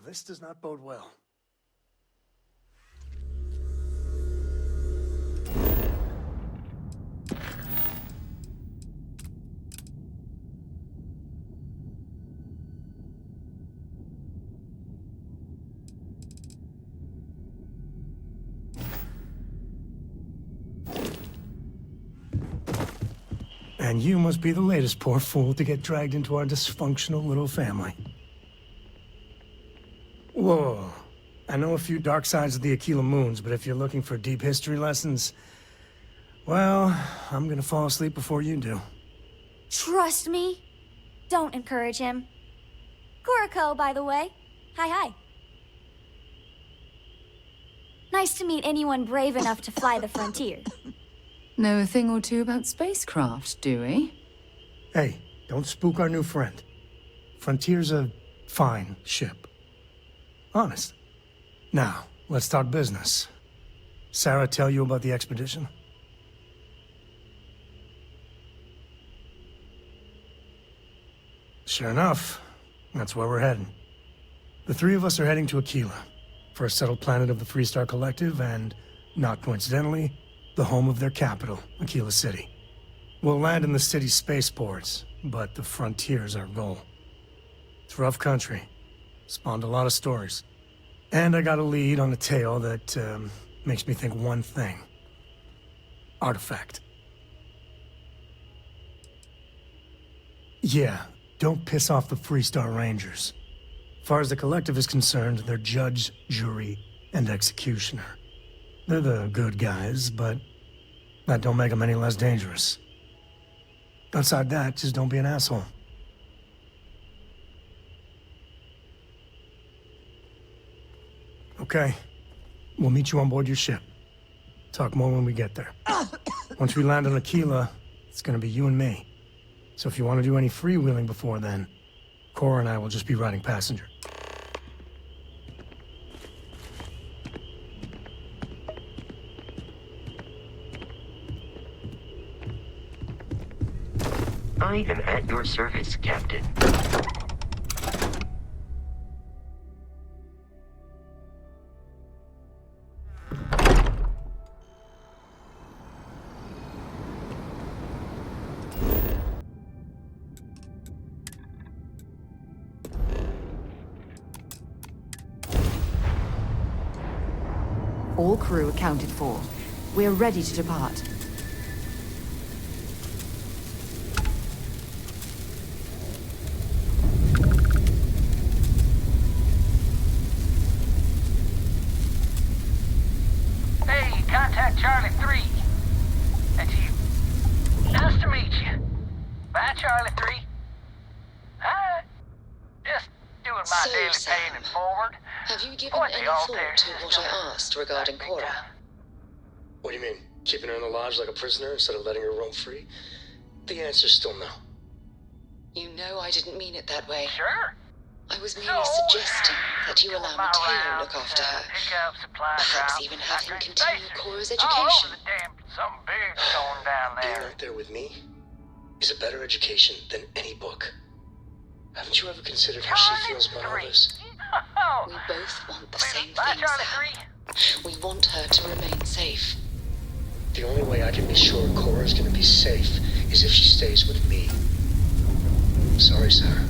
This does not bode well. And you must be the latest poor fool to get dragged into our dysfunctional little family. Whoa. I know a few dark sides of the Aquila Moons, but if you're looking for deep history lessons, well, I'm gonna fall asleep before you do. Trust me. Don't encourage him. Kuriko, by the way. Hi. Nice to meet anyone brave enough to fly the frontier. Know a thing or two about spacecraft, do we? Hey, don't spook our new friend. Frontier's a fine ship. Honest. Now, let's start business. Sarah tell you about the expedition? Sure enough, that's where we're heading. The three of us are heading to Aquila, first settled planet of the Freestar Collective and, not coincidentally, the home of their capital, Aquila City. We'll land in the city's spaceports, but the frontier's our goal. It's rough country. Spawned a lot of stories. And I got a lead on a tale that makes me think one thing. Artifact. Yeah, don't piss off the Freestar Rangers. As far as the Collective is concerned, they're judge, jury, and executioner. They're the good guys, but that don't make them any less dangerous. Outside that, just don't be an asshole. Okay. We'll meet you on board your ship. Talk more when we get there. Once we land on Aquila, it's gonna be you and me. So if you want to do any freewheeling before then, Cora and I will just be riding passenger. I am at your service, Captain. All crew accounted for. We're ready to depart. Hey, contact Charlie 3. That's you. Nice to meet you. Bye, Charlie 3. Hi. Just doing my So, daily Sam, paying it forward. have you given Point any the thought altair to what system. I asked regarding Big Cora? time. What do you mean? Keeping her in the lodge like a prisoner instead of letting her roam free? The answer's still no. You know I didn't mean it that way. Sure. I was merely So, suggesting that you allow Mateo look after her. Pick up supply Perhaps drops even have him after continue spaces. Cora's All over education. the damn, something big's going down Being there. right there with me is a better education than any book. Haven't you ever considered how she feels about all this? We both want the same Bye, thing, Charlie Sam. 3. We want her to remain safe. The only way I can be sure Cora's gonna be safe is if she stays with me. Sorry, Sarah.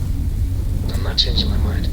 I'm not changing my mind.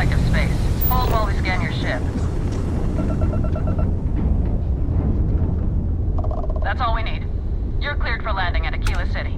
collective space. Hold while we scan your ship. That's all we need. You're cleared for landing at Aquila City.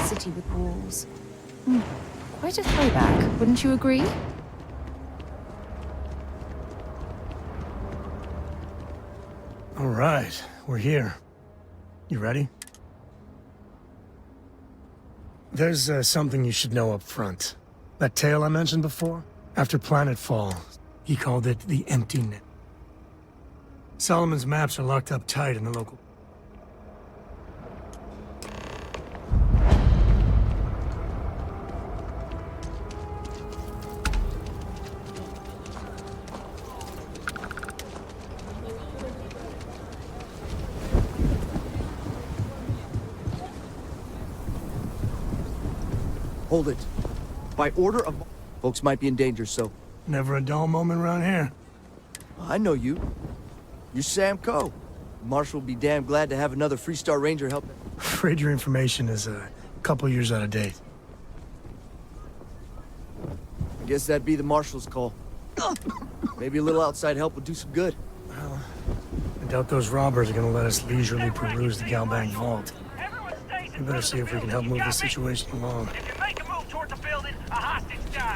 City with walls. Quite a throwback, wouldn't you agree? All right, we're here. You ready? There's something you should know up front. That tale I mentioned before? After planetfall, he called it the Empty Net. Solomon's maps are locked up tight in the local... Hold it. By order of... Folks might be in danger, so... Never a dull moment around here. I know you. You're Sam Coe. Marshal will be damn glad to have another Freestar Ranger help. Afraid your information is a couple years out of date. I guess that'd be the Marshal's call. Maybe a little outside help would do some good. Well, I doubt those robbers are gonna let us leisurely peruse the Galbank vault. We better see if we can help move the situation along.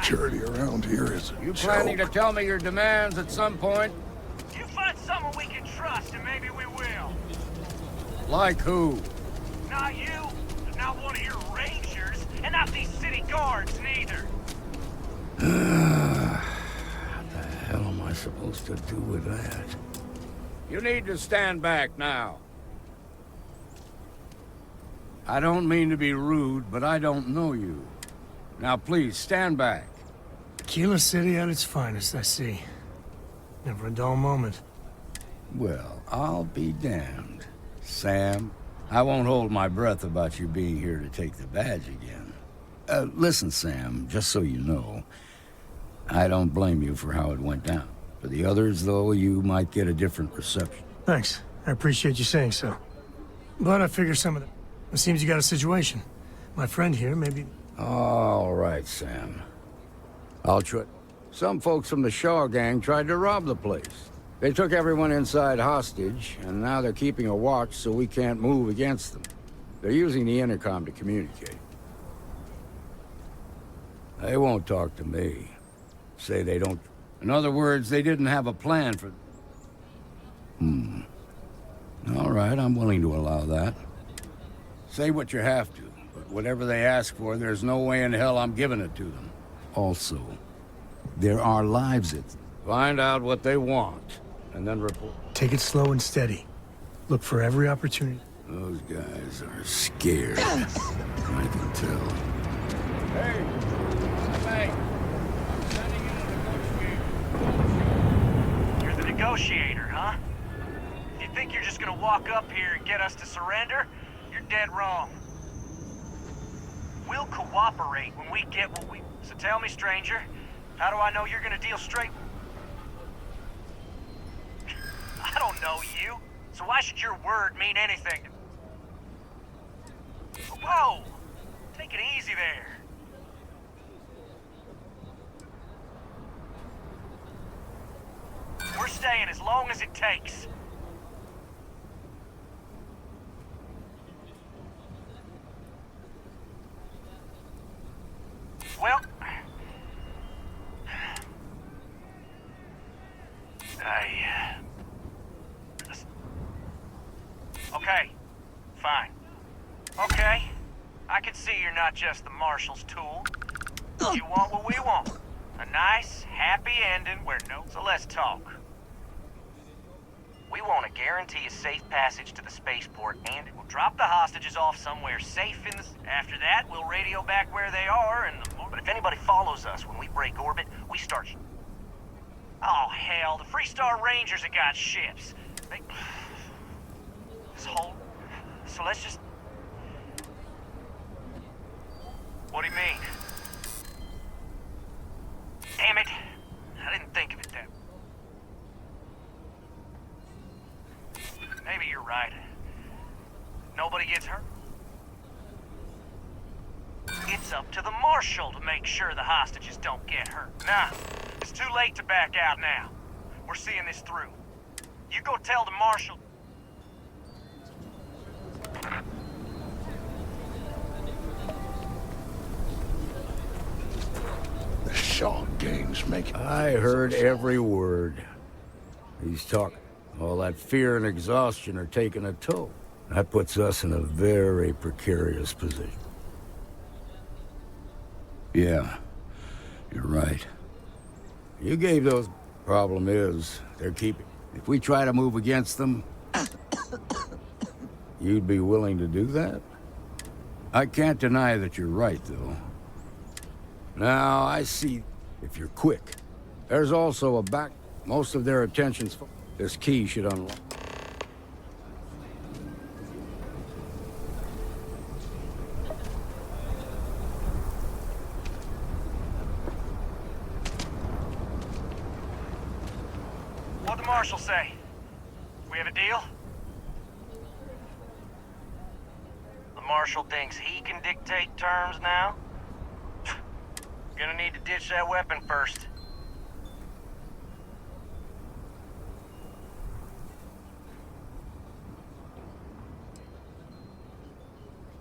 Security around here is You planning to tell me your demands at some point? You find someone we can trust, and maybe we will. Like who? Not you, not one of your rangers, and not these city guards, neither. What the hell am I supposed to do with that? You need to stand back now. I don't mean to be rude, but I don't know you. Now please, stand back. Aquila City at its finest, I see. Never a dull moment. Well, I'll be damned. Sam, I won't hold my breath about you being here to take the badge again. Listen, Sam, just so you know, I don't blame you for how it went down. For the others, though, you might get a different reception. Thanks. I appreciate you saying so. But I figure some of the... It seems you got a situation. My friend here, maybe... All right, Sam. I'll try. Some folks from the Shaw gang tried to rob the place. They took everyone inside hostage, and now they're keeping a watch so we can't move against them. They're using the intercom to communicate. They won't talk to me. Say they don't... In other words, they didn't have a plan for... All right, I'm willing to allow that. Say what you have to, but whatever they ask for, there's no way in hell I'm giving it to them. Also, there are lives at... Find out what they want, and then report. Take it slow and steady. Look for every opportunity. Those guys are scared. I can tell. Hey! Hey! I'm sending in a negotiator. You're the negotiator, huh? If you think you're just gonna walk up here and get us to surrender, you're dead wrong. We'll cooperate when we get what we... So tell me, stranger, how do I know you're gonna deal straight? I don't know you, so why should your word mean anything? Whoa! Take it easy there. We're staying as long as it takes. Well, okay, fine. Okay, I can see you're not just the Marshal's tool. You want what we want. A nice, happy ending where no... So let's talk. We want to guarantee a safe passage to the spaceport, and we'll drop the hostages off somewhere safe in the... After that, we'll radio back where they are, and... But if anybody follows us when we break orbit, we start... Oh, hell, the Freestar Rangers have got ships. asshole. So let's just... What do you mean? Damn it. I didn't think of it that way. Maybe you're right. Nobody gets hurt. It's up to the Marshal to make sure the hostages don't get hurt. Nah, it's too late to back out now. We're seeing this through. You go tell the Marshal... The Shaw gang's making... I heard every word. He's talking. All that fear and exhaustion are taking a toll. That puts us in a very precarious position. Yeah, you're right. You gave those... Problem is, they're keeping... If we try to move against them... You'd be willing to do that? I can't deny that you're right, though. Now, I see if you're quick. There's also a back... Most of their attention's... This key should unlock... What'd the Marshal say? We have a deal? The Marshal thinks he can dictate terms now? Gonna need to ditch that weapon first.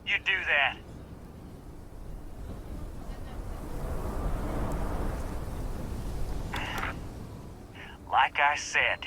You do that. Like I said,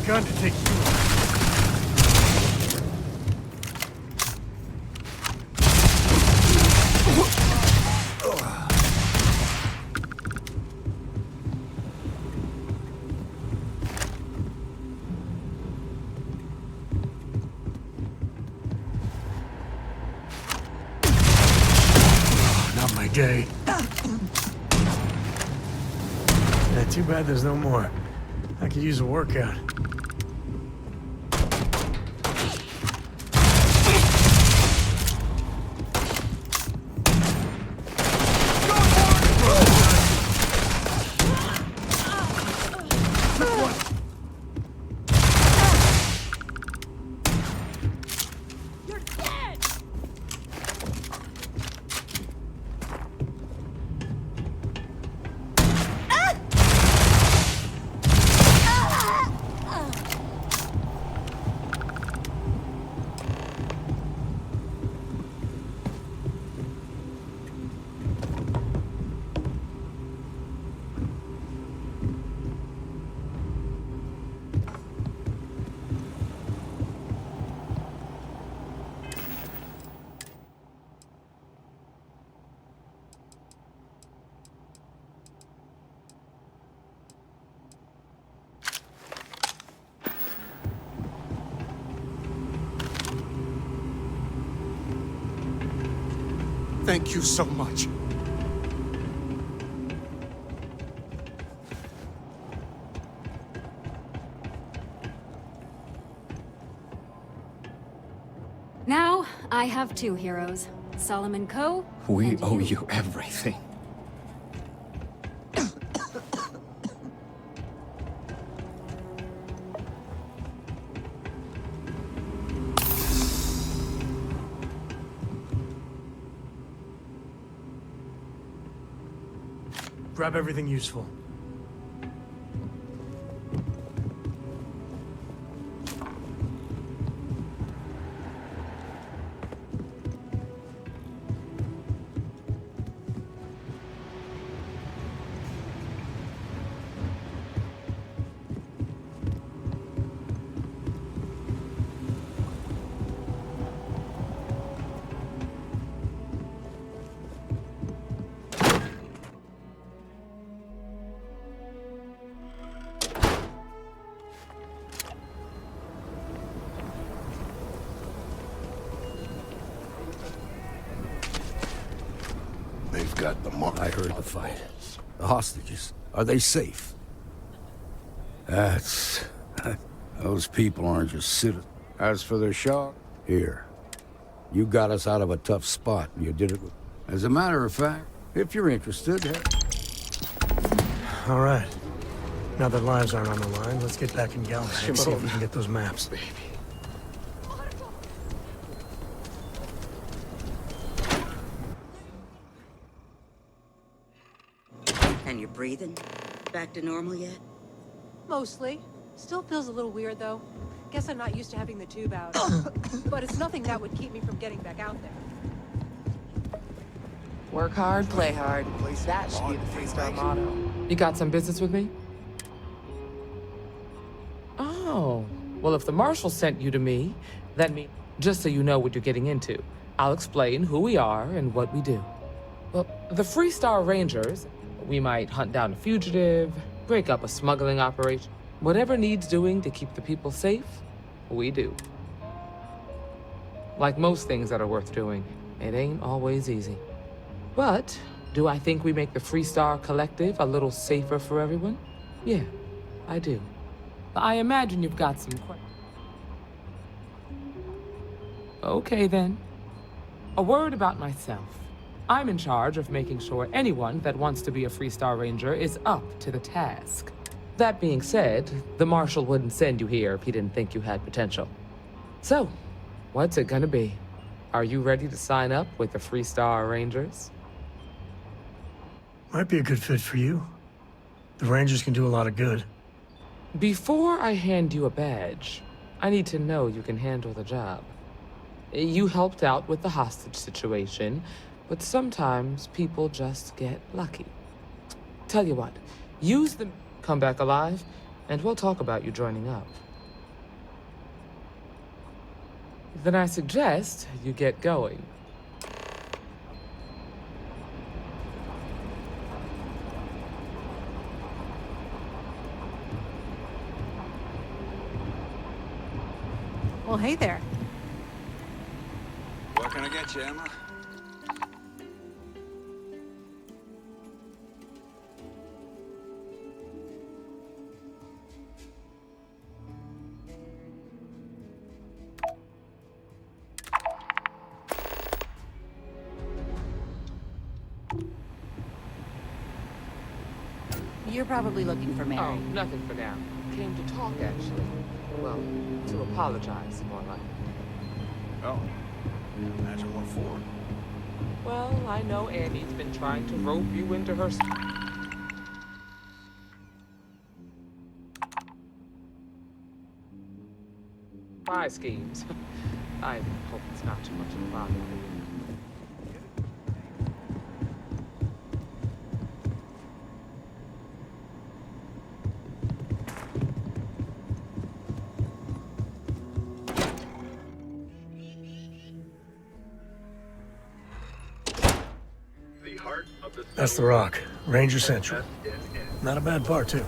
gun to take you. Not my day. Yeah, too bad there's no more. I could use a workout. Thank you so much. Now, I have two heroes. Solomon Coe. We owe you everything. Grab everything useful. got the mark. I heard the fight. The hostages, are they safe? That's... Those people aren't just citizens. As for the Shaw, here. You got us out of a tough spot, and you did it with... As a matter of fact, if you're interested... All right. Now that lives aren't on the line, let's get back in Galaxy and see if we can get those maps. And you're breathing? Back to normal yet? Mostly. Still feels a little weird, though. Guess I'm not used to having the tube out. But it's nothing that would keep me from getting back out there. Work hard, play hard. That should be the freestyle motto. You got some business with me? Oh. Well, if the Marshal sent you to me, that means... Just so you know what you're getting into, I'll explain who we are and what we do. Well, the Freestar Rangers... We might hunt down a fugitive, break up a smuggling operation. Whatever needs doing to keep the people safe, we do. Like most things that are worth doing, it ain't always easy. But, do I think we make the Freestar Collective a little safer for everyone? Yeah, I do. I imagine you've got some questions. Okay then. A word about myself. I'm in charge of making sure anyone that wants to be a Freestar Ranger is up to the task. That being said, the Marshal wouldn't send you here if he didn't think you had potential. So, what's it gonna be? Are you ready to sign up with the Freestar Rangers? Might be a good fit for you. The Rangers can do a lot of good. Before I hand you a badge, I need to know you can handle the job. You helped out with the hostage situation, but sometimes people just get lucky. Tell you what, use the... Come back alive, and we'll talk about you joining up. Then I suggest you get going. Well, hey there. What can I get you, Emma? You're probably looking for Mary. Oh, nothing for now. Came to talk, actually. Well, to apologize, more like. Oh. Imagine what for. Well, I know Annie's been trying to rope you into her... spy schemes. I hope it's not too much of a bother for you. That's the Rock, Ranger Central. Not a bad part, too.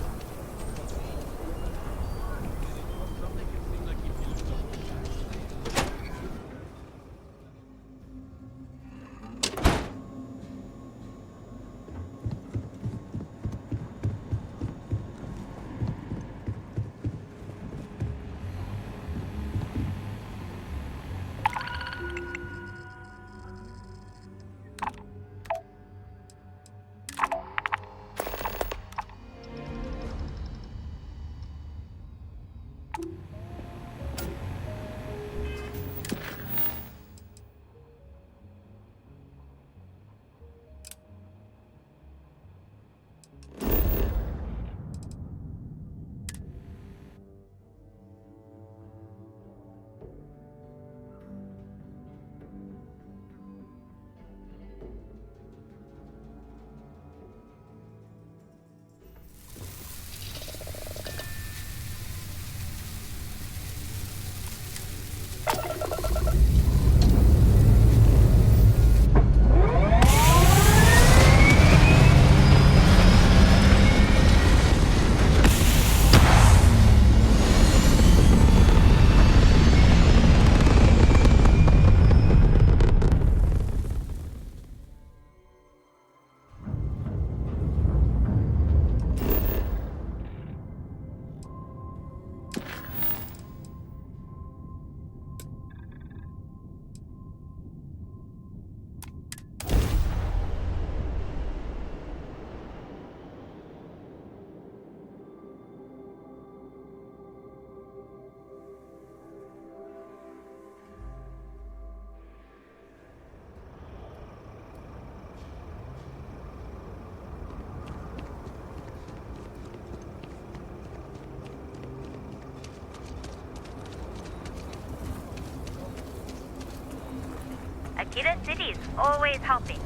Akita City's always helping.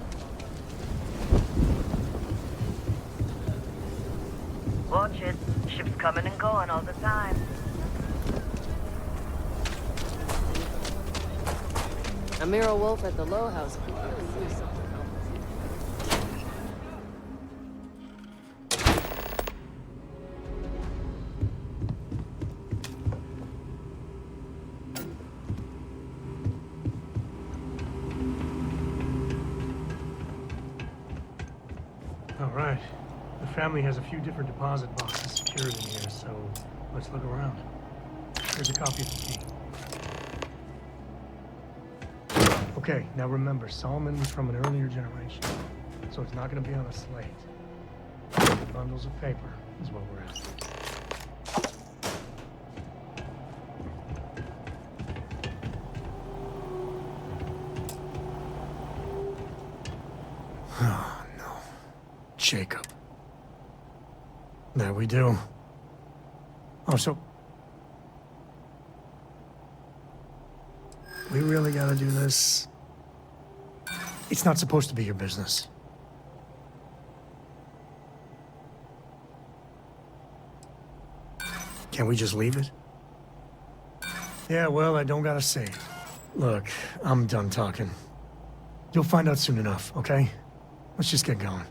Watch it. Ships coming and going all the time. Amira Wolf at the Low House could really use something. All right. The family has a few different deposit boxes secured in here, so let's look around. Here's a copy of the key. Okay, now remember, Solomon was from an earlier generation, so it's not going to be on a slate. Bundles of paper is what we're after. Oh, no. Jacob. There we do. Oh, so... we really gotta do this? It's not supposed to be your business. Can't we just leave it? Yeah, well, I don't gotta say it. Look, I'm done talking. You'll find out soon enough, okay? Let's just get going.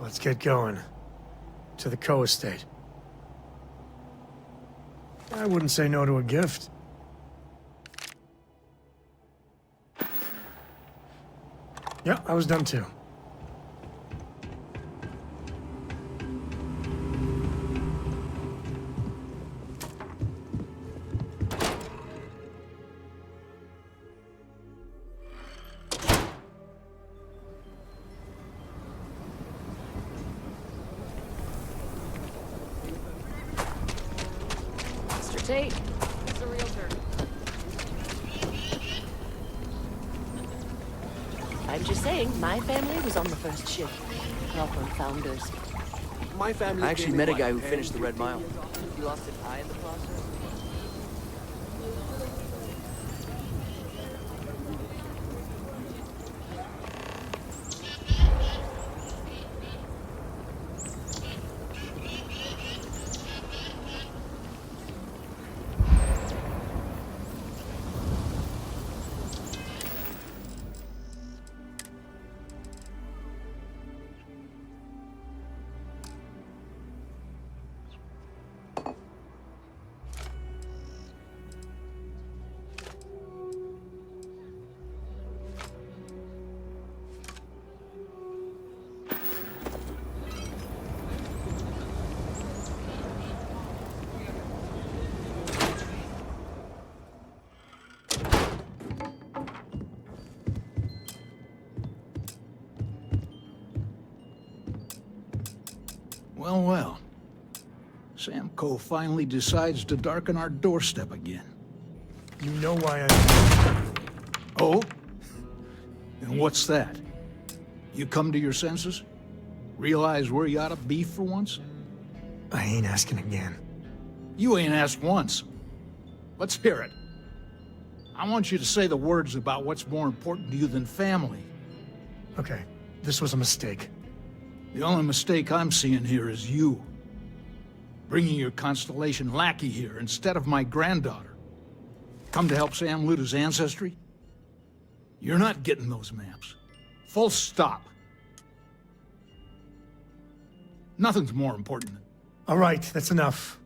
Let's get going. To the Coe estate. I wouldn't say no to a gift. Yeah, I was done too. Tate, it's a realtor. I'm just saying, my family was on the first ship. Proper founders. My family. I actually met a guy who finished the Red Mile. He lost an eye in the process. Well, well. Sam Coe finally decides to darken our doorstep again. You know why I... Oh? And what's that? You come to your senses? Realize where you ought to be for once? I ain't asking again. You ain't asked once. Let's hear it. I want you to say the words about what's more important to you than family. Okay, this was a mistake. The only mistake I'm seeing here is you. Bringing your Constellation lackey here instead of my granddaughter. Come to help Sam loot his ancestry? You're not getting those maps. Full stop. Nothing's more important. All right, that's enough.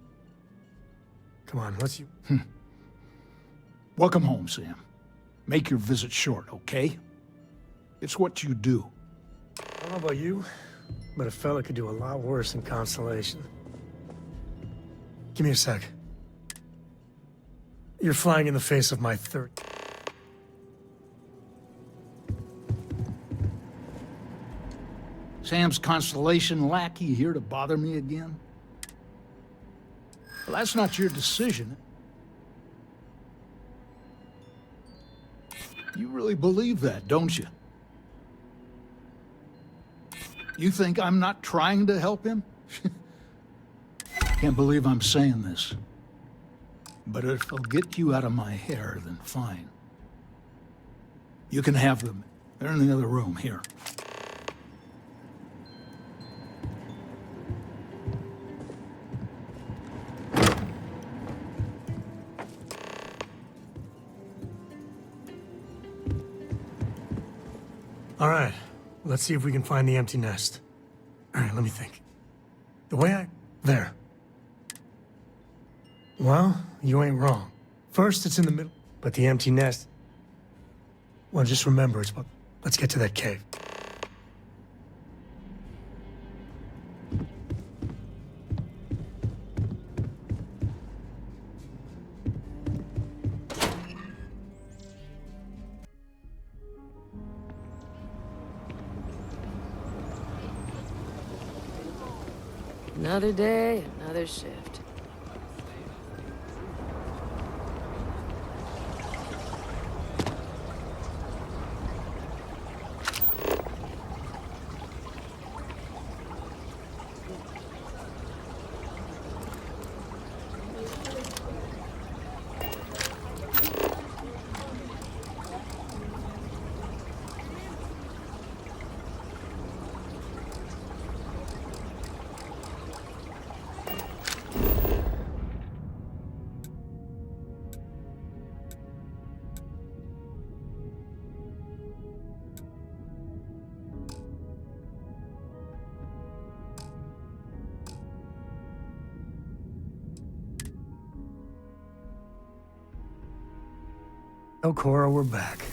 Come on, let's you... Welcome home, Sam. Make your visit short, okay? It's what you do. I don't know about you, but a fella could do a lot worse in Constellation. Give me a sec. You're flying in the face of my third... Sam's Constellation lackey here to bother me again? Well, that's not your decision. You really believe that, don't you? You think I'm not trying to help him? Can't believe I'm saying this. But if it'll get you out of my hair, then fine. You can have them. They're in the other room, here. All right, let's see if we can find the empty nest. All right, let me think. The way There. Well, you ain't wrong. First, it's in the middle, but the empty nest... Well, just remember, let's get to that cave. Another day, another shift. Oh, Cora, we're back.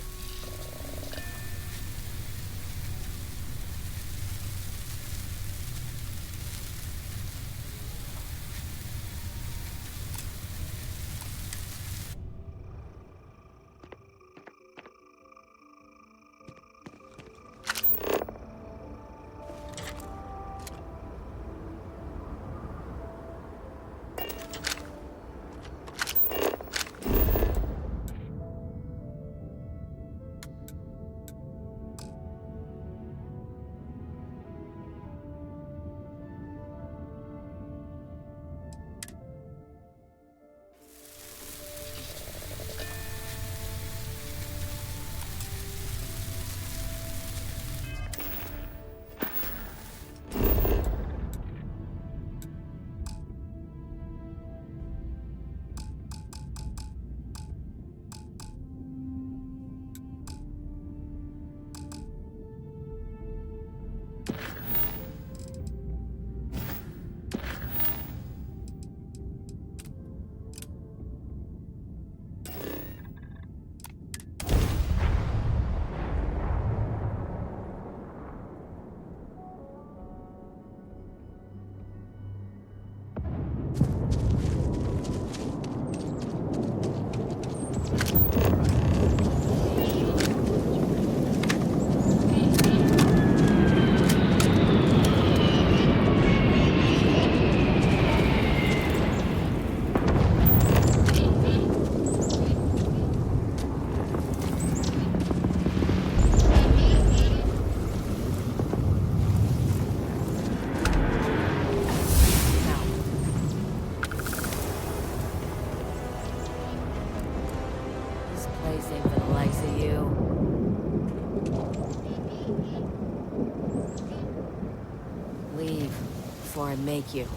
Make you.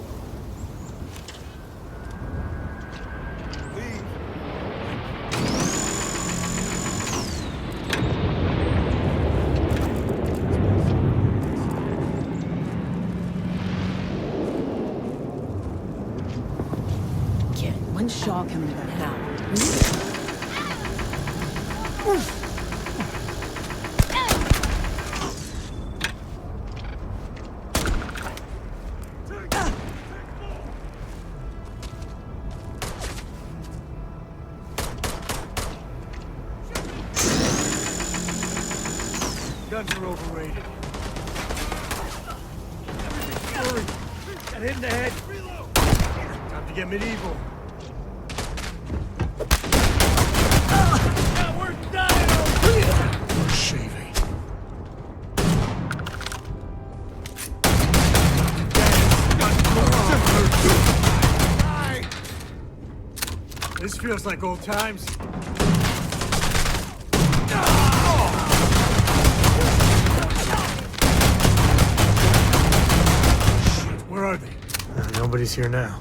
Kid, when's Shaw coming back? Now. Guns are overrated. Hurry! Got hit in the head. Time to get medieval. We're dying over here. We're shaving. This feels like old times. Where are they? Nobody's here now.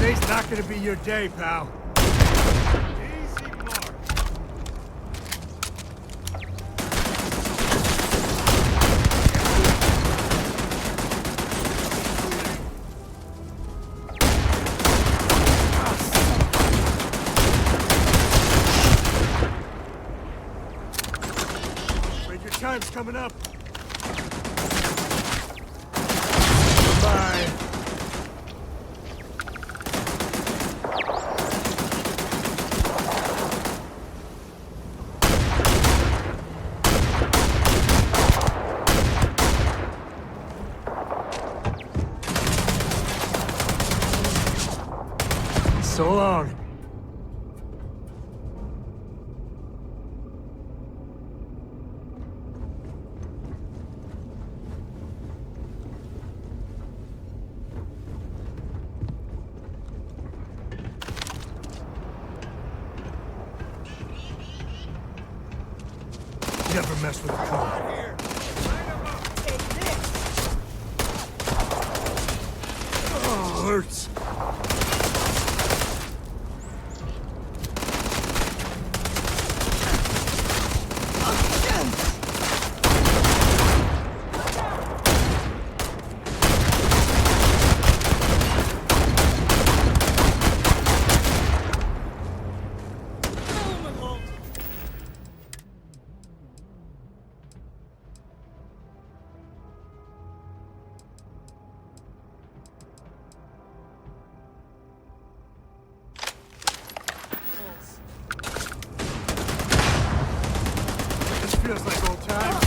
Today's not gonna be your day, pal. Easy mark. Afraid your time's coming up. Bye. So long. Never mess with a car. Oh, hurts. This feels like old times.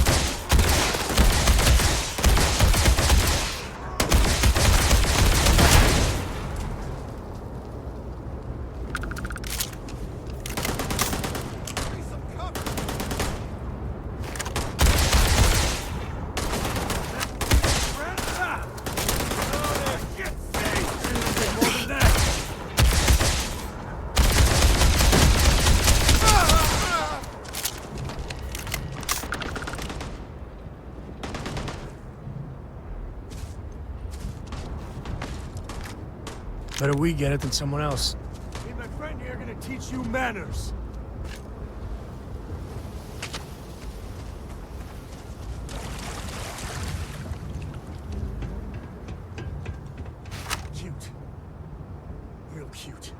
Better we get it than someone else. Me and my friend here are gonna teach you manners. Cute. Real cute.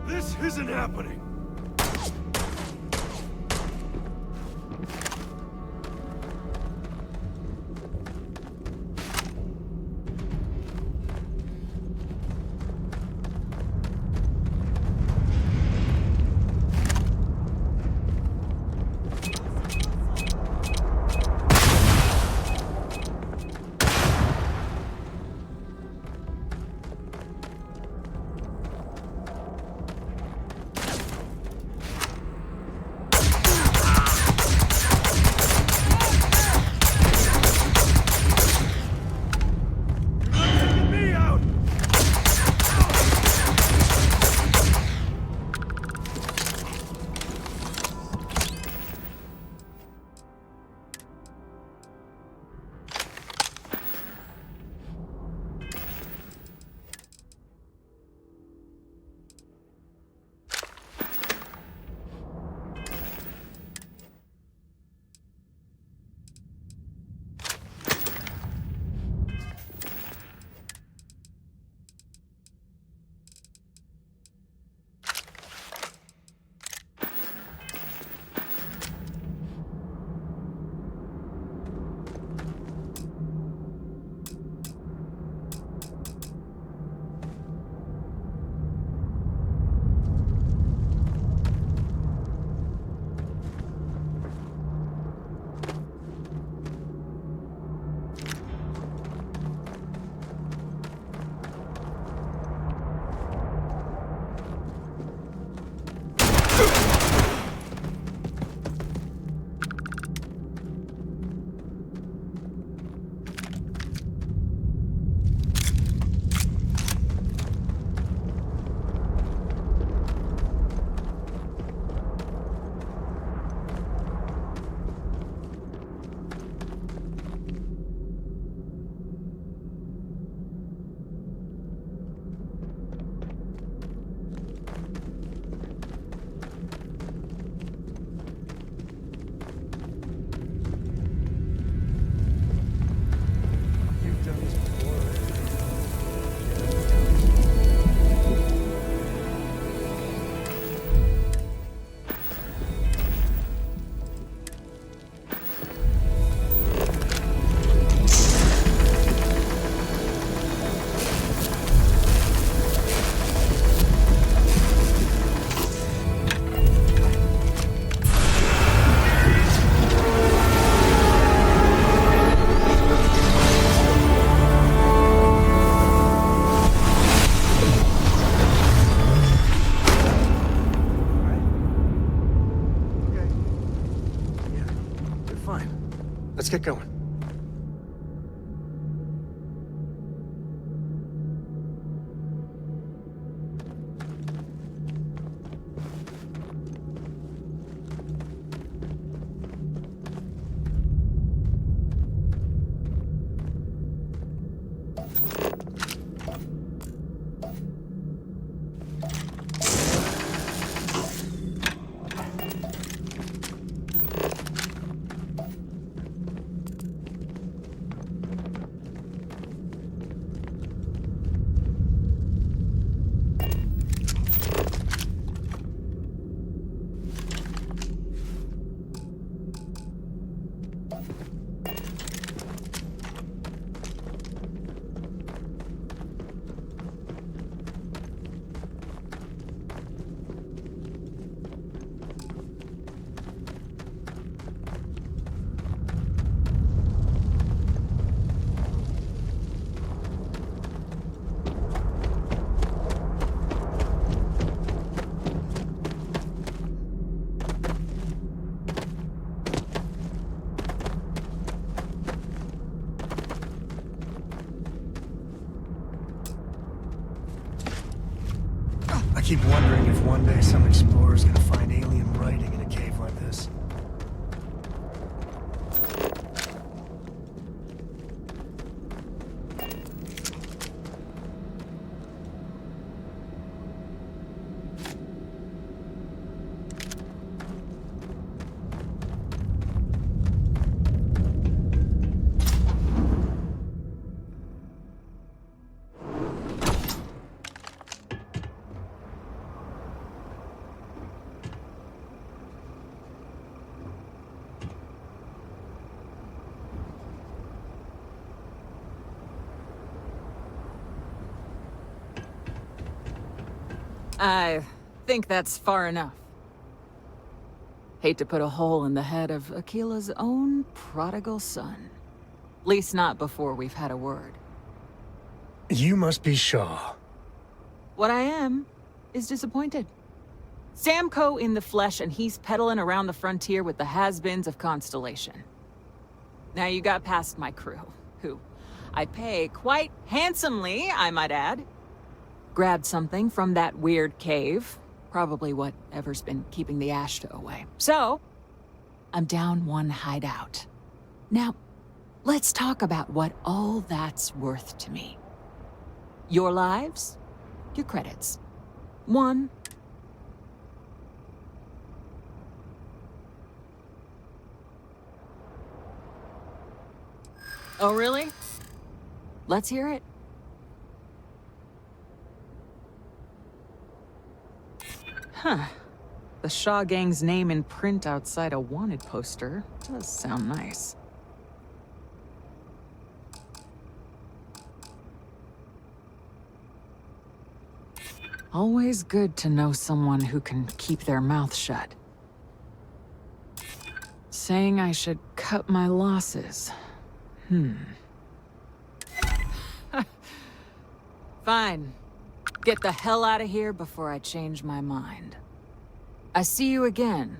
This isn't happening! get going. I keep wondering if one day some explorer's gonna find alien writing in a cave like this. I think that's far enough. Hate to put a hole in the head of Aquila's own prodigal son. Least not before we've had a word. You must be Shaw. What I am is disappointed. Sam Coe in the flesh, and he's peddling around the frontier with the has-beens of Constellation. Now you got past my crew, who I pay quite handsomely, I might add. Grabbed something from that weird cave. Probably whatever's been keeping the Ashta away. So, I'm down one hideout. Now, let's talk about what all that's worth to me. Your lives, your credits. One. Oh, really? Let's hear it. Huh. The Shaw Gang's name in print outside a wanted poster does sound nice. Always good to know someone who can keep their mouth shut. Saying I should cut my losses. Fine. Get the hell out of here before I change my mind. I see you again.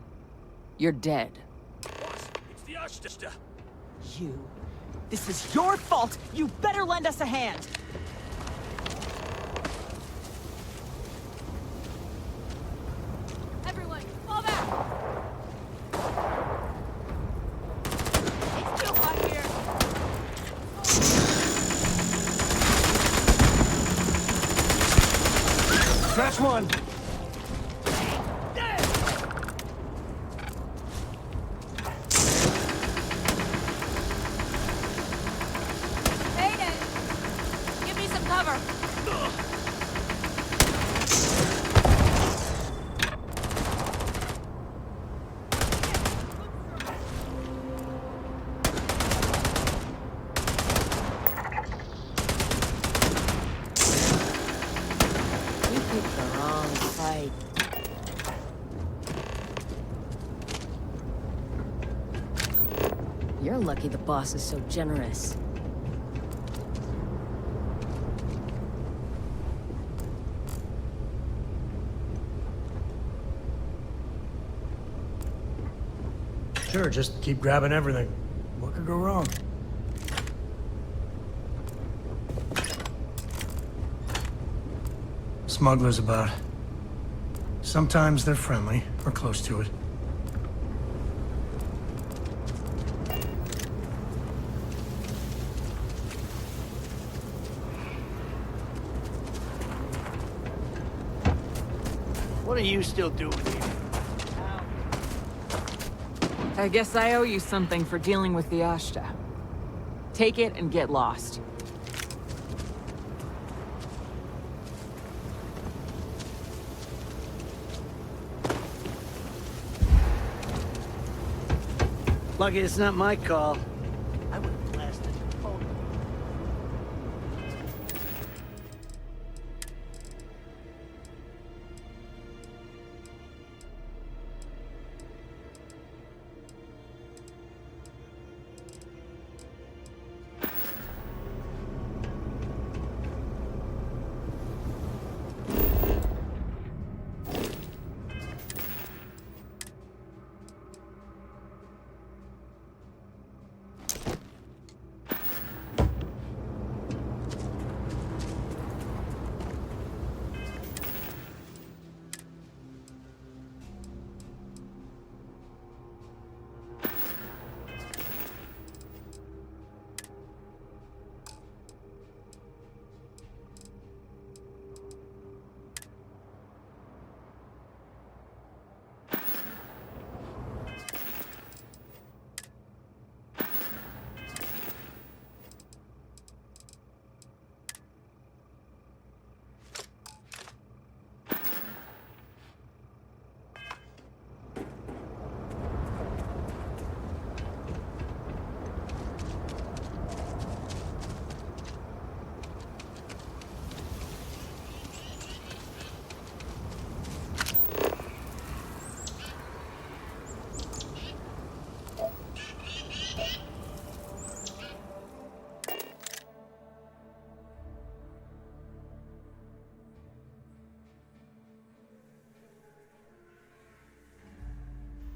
You're dead. It's the Ashta. You. This is your fault. You better lend us a hand. Everyone, fall back! It's too hot here. Scratch one. Aiden, give me some cover. You picked the wrong fight. You're lucky the boss is so generous. Sure, just keep grabbing everything. What could go wrong? Smugglers about. Sometimes they're friendly, or close to it. What are you still doing here? I guess I owe you something for dealing with the Ashta. Take it and get lost. Lucky it's not my call. I would have blasted your phone.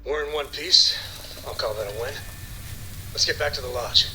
We're in one piece. I'll call that a win. Let's get back to the lodge.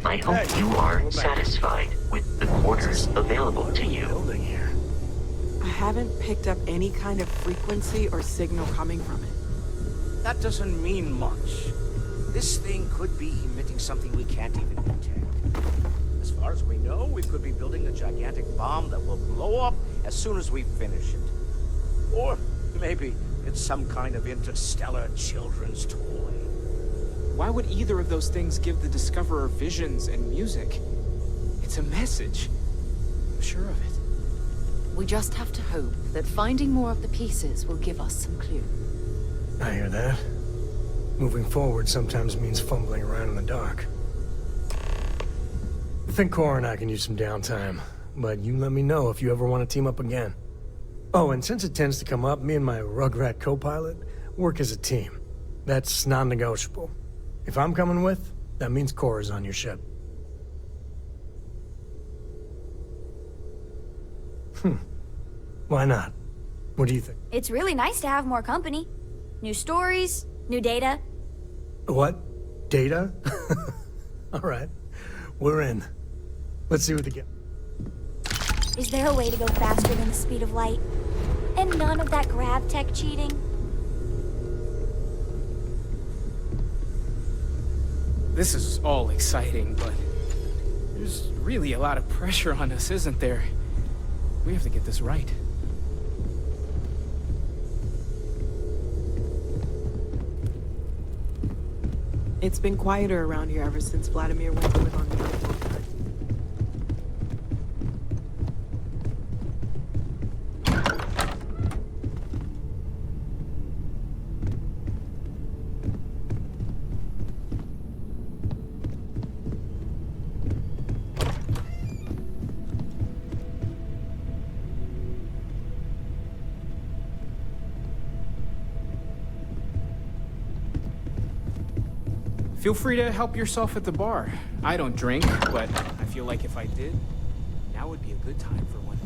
I hope you are satisfied with the quarters available to you. I haven't picked up any kind of frequency or signal coming from it. That doesn't mean much. This thing could be emitting something we can't even detect. As far as we know, we could be building a gigantic bomb that will blow up as soon as we finish it. Or maybe it's some kind of interstellar children's toy. Why would either of those things give the Discoverer visions and music? It's a message. I'm sure of it. We just have to hope that finding more of the pieces will give us some clue. I hear that. Moving forward sometimes means fumbling around in the dark. I think Cora and I can use some downtime, but you let me know if you ever want to team up again. Oh, and since it tends to come up, me and my Rugrat co-pilot work as a team. That's non-negotiable. If I'm coming with, that means Cora's on your ship. Why not? What do you think? It's really nice to have more company. New stories, new data. What? Data? All right. We're in. Let's see what they get. Is there a way to go faster than the speed of light? And none of that grav tech cheating? This is all exciting, but there's really a lot of pressure on us, isn't there? We have to get this right. It's been quieter around here ever since Vladimir went to live on the Earth full time. Feel free to help yourself at the bar. I don't drink, but I feel like if I did, now would be a good time for one.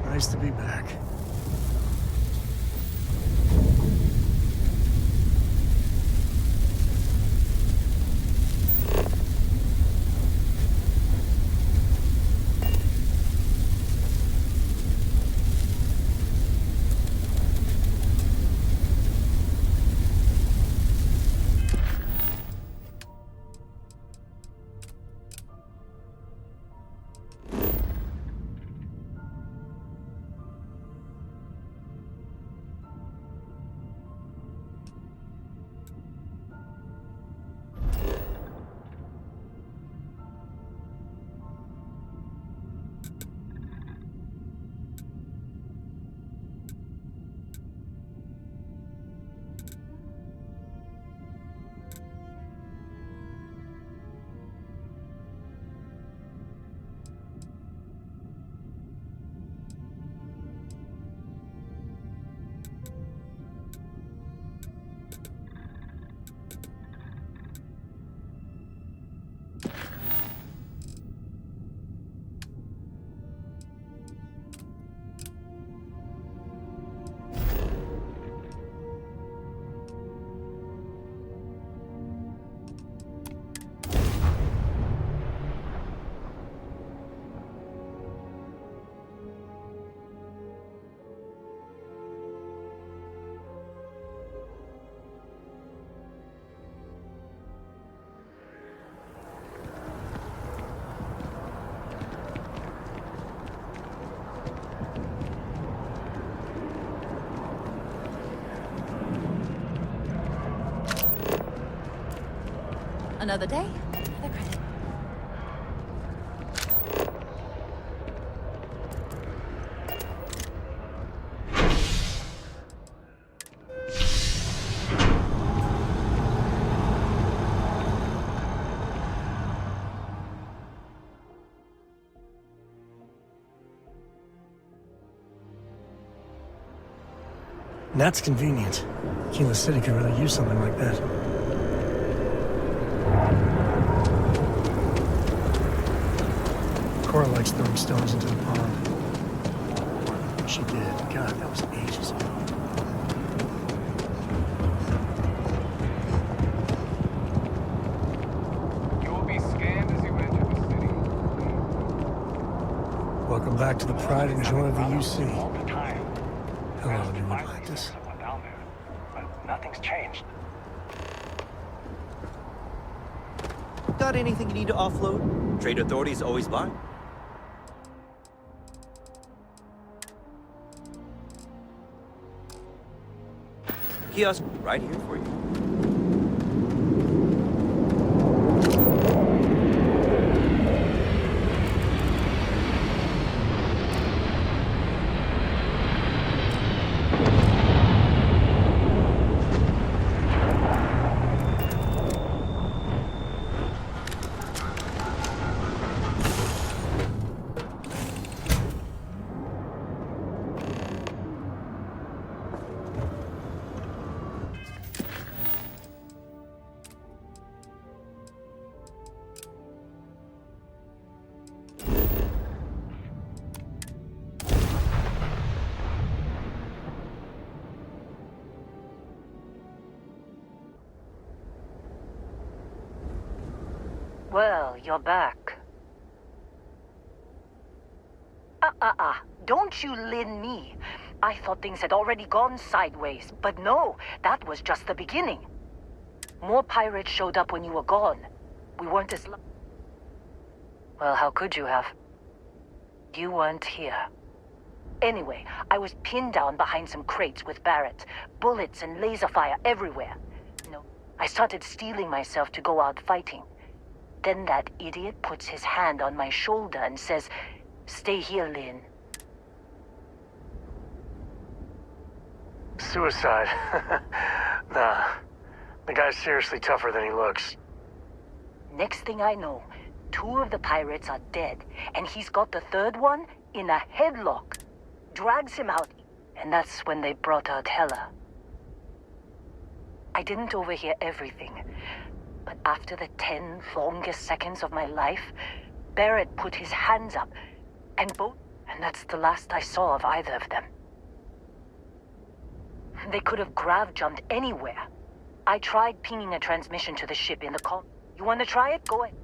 Nice to be back. Another day, another credit. That's convenient. Keyless City could really use something like that. Cora likes throwing stones into the pond. She did. God, that was ages ago. You will be scanned as you enter the city. Welcome back to the pride and joy of the UC. Hello, new Atlantis. Down there, but nothing's changed. Got anything you need to offload? Trade authorities always buy. Kiosk right here for you. Well, you're back. Don't you lin me. I thought things had already gone sideways, but no, that was just the beginning. More pirates showed up when you were gone. We weren't as Well, how could you have? You weren't here. Anyway, I was pinned down behind some crates with Barrett. Bullets and laser fire everywhere. No, I started steeling myself to go out fighting. Then that idiot puts his hand on my shoulder and says, "Stay here, Lynn." Suicide. Nah. The guy's seriously tougher than he looks. Next thing I know, 2 of the pirates are dead, and he's got the 3rd one in a headlock. Drags him out, and that's when they brought out Hela. I didn't overhear everything, but after the 10 longest seconds of my life, Barrett put his hands up, and that's the last I saw of either of them. They could have grav-jumped anywhere. I tried pinging a transmission to the ship in the com. You want to try it? Go ahead.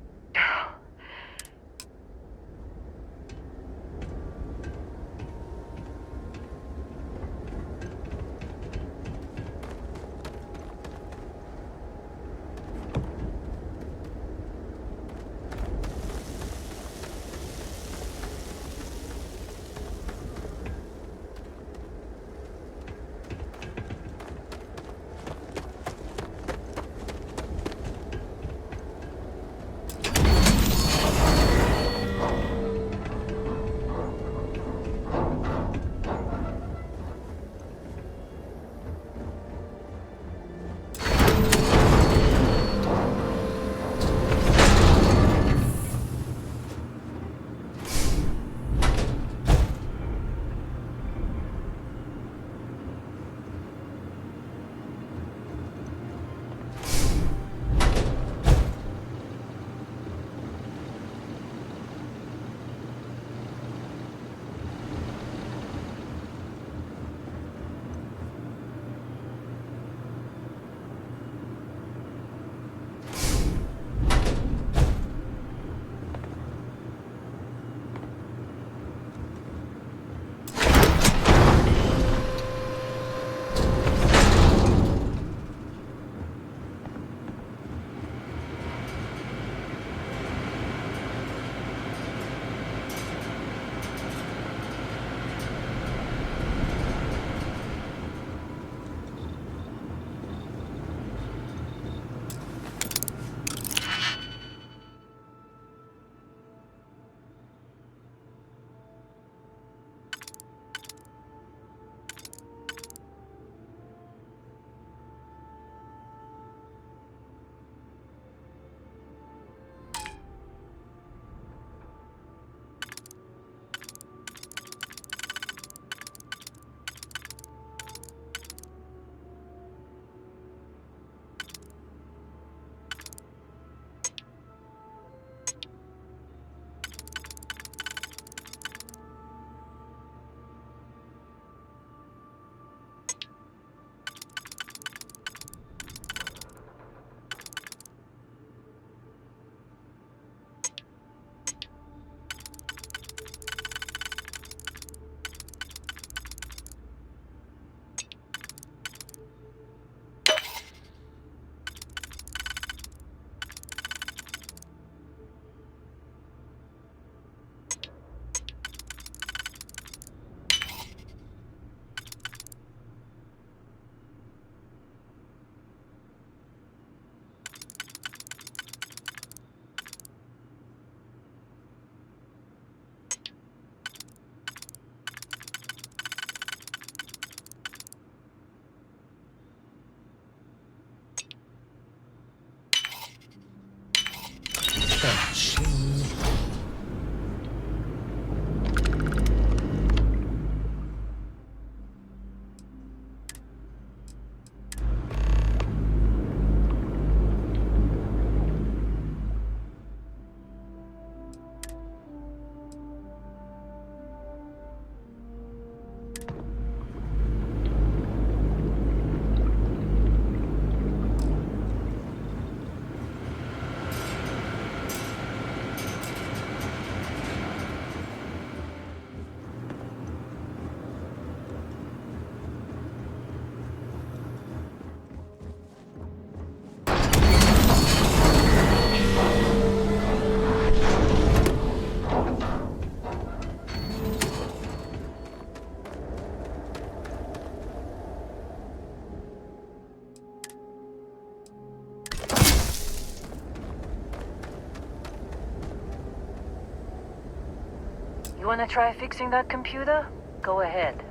You wanna try fixing that computer? Go ahead.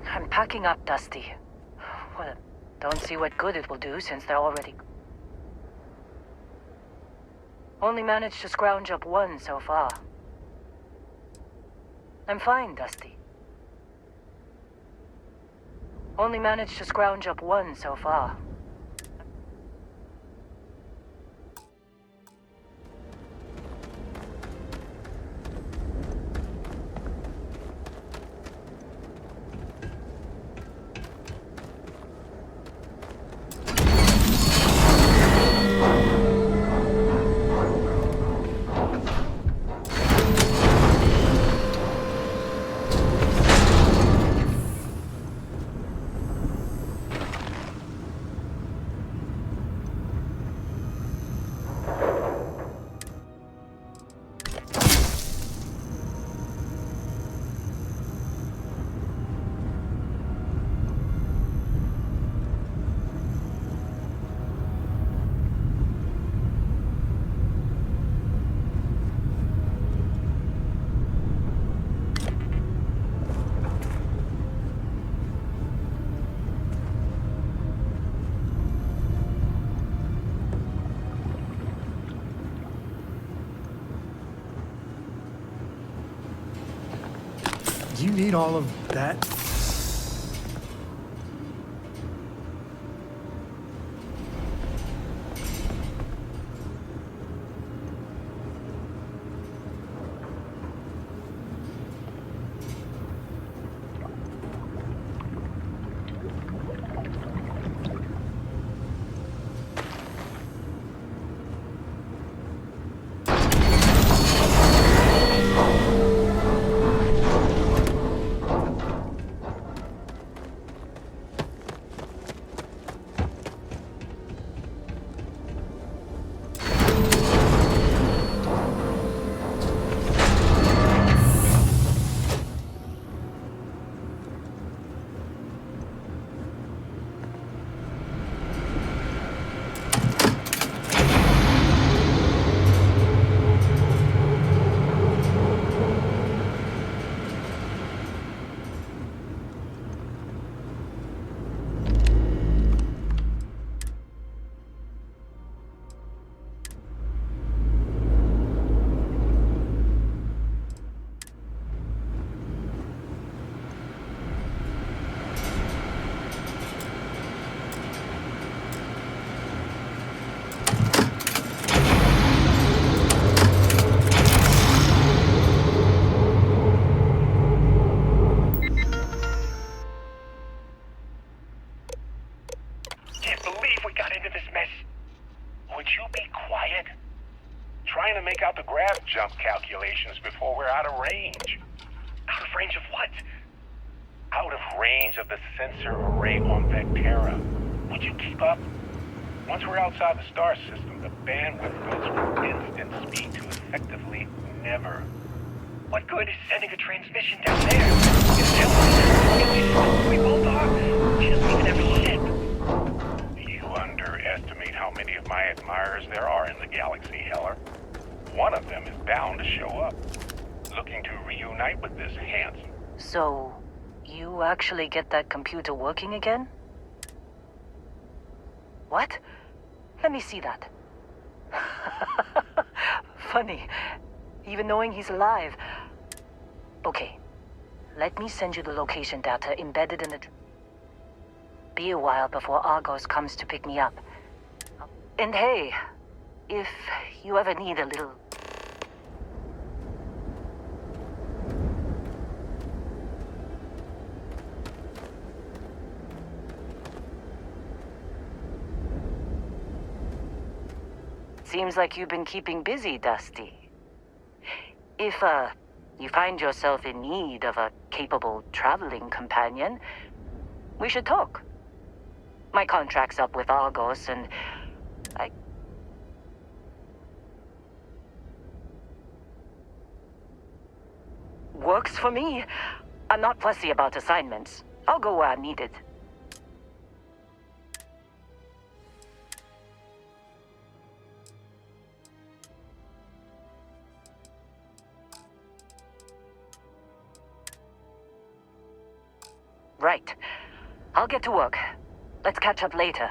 I'm packing up, Dusty. Well, don't see what good it will do since they're already... Only managed to scrounge up one so far. I'm fine, Dusty. Only managed to scrounge up one so far. Do you need all of that? Trying to make out the grav jump calculations before we're out of range. Out of range of what? Out of range of the sensor array on Vectera. Would you keep up? Once we're outside the star system, the bandwidth goes from instant speed to effectively never. What good is sending a transmission down there? If we both are, she doesn't even have a ship. You underestimate how many of my admirers there are in the galaxy, Heller. One of them is bound to show up, looking to reunite with this handsome. So, you actually get that computer working again? What? Let me see that. Funny. Even knowing he's alive. Okay. Let me send you the location data embedded in the... Be a while before Argos comes to pick me up. And hey, if you ever need a little... Seems like you've been keeping busy, Dusty. If, you find yourself in need of a capable traveling companion, we should talk. My contract's up with Argos, and Works for me. I'm not fussy about assignments. I'll go where I'm needed. Right. I'll get to work. Let's catch up later.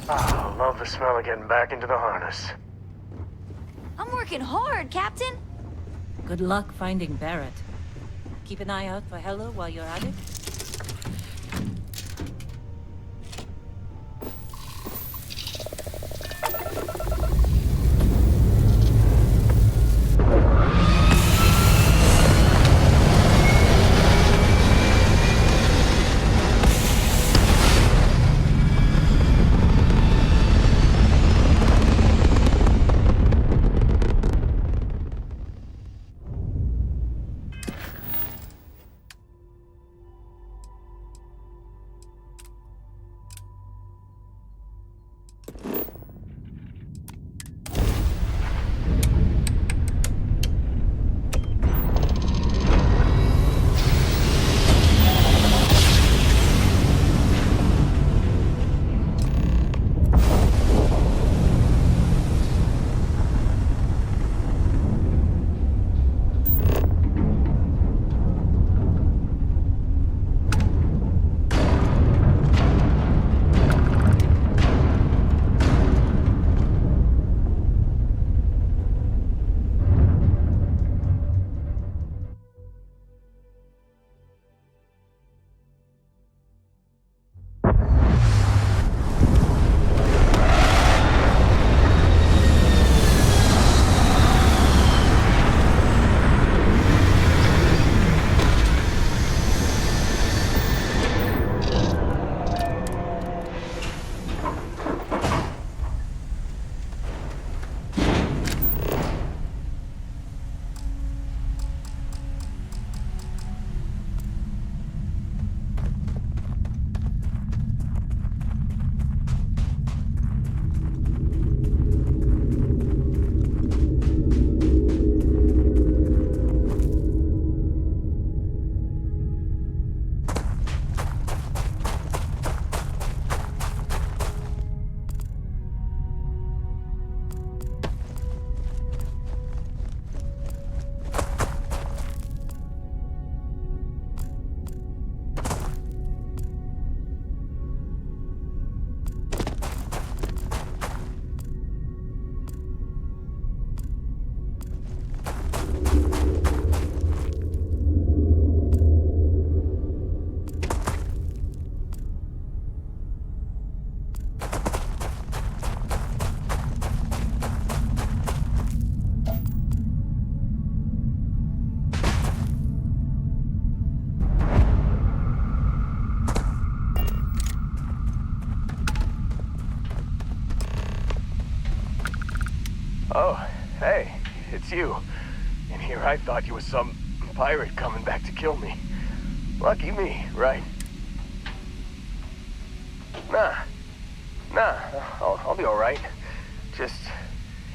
Oh, love the smell of getting back into the harness. I'm working hard, Captain. Good luck finding Barrett. Keep an eye out for Hella while you're at it. Oh, hey, it's you. In here I thought you was some pirate coming back to kill me. Lucky me, right? Nah, I'll be alright. Just,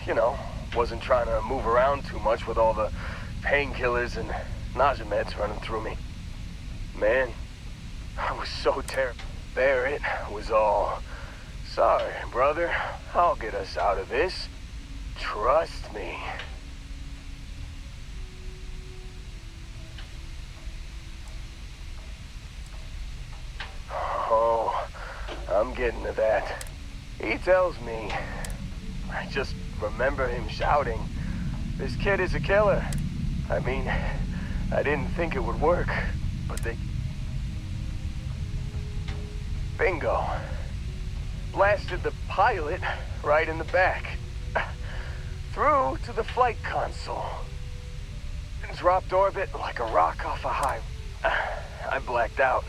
you know, wasn't trying to move around too much with all the painkillers and nausea meds running through me. Man, I was so terrible. Barrett was all, sorry, brother, I'll get us out of this. Trust me. Oh, I'm getting to that. He tells me. I just remember him shouting, "This kid is a killer." I mean, I didn't think it would work, but they... Bingo. Blasted the pilot right in the back. Through to the flight console. And dropped orbit like a rock off a high. I blacked out.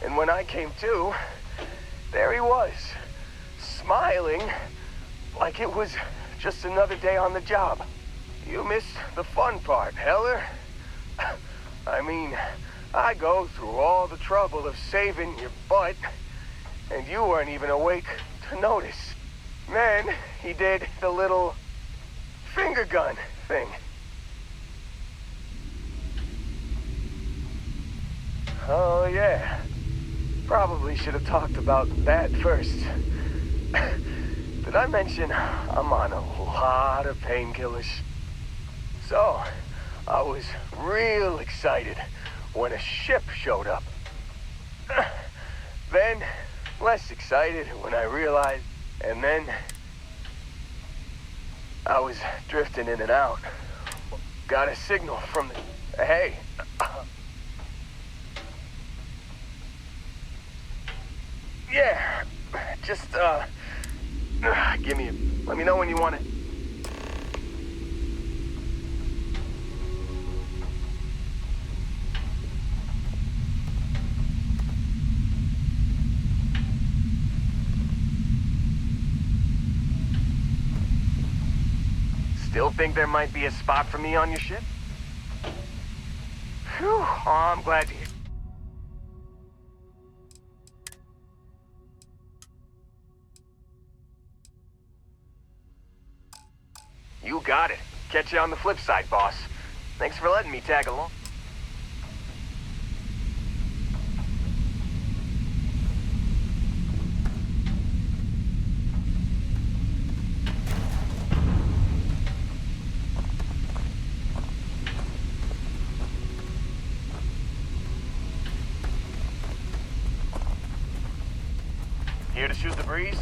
And when I came to, there he was, smiling like it was just another day on the job. You missed the fun part, Heller. I mean, I go through all the trouble of saving your butt, and you weren't even awake to notice. Then he did the little finger gun thing. Oh yeah. Probably should have talked about that first. Did I mention I'm on a lot of painkillers? So, I was real excited when a ship showed up. Then, less excited when I realized, and then I was drifting in and out. Got a signal from the... Hey. Yeah, just, give me a... Let me know when you want it. Still think there might be a spot for me on your ship? Phew, oh, I'm glad to hear. You got it. Catch you on the flip side, boss. Thanks for letting me tag along. Here to shoot the breeze?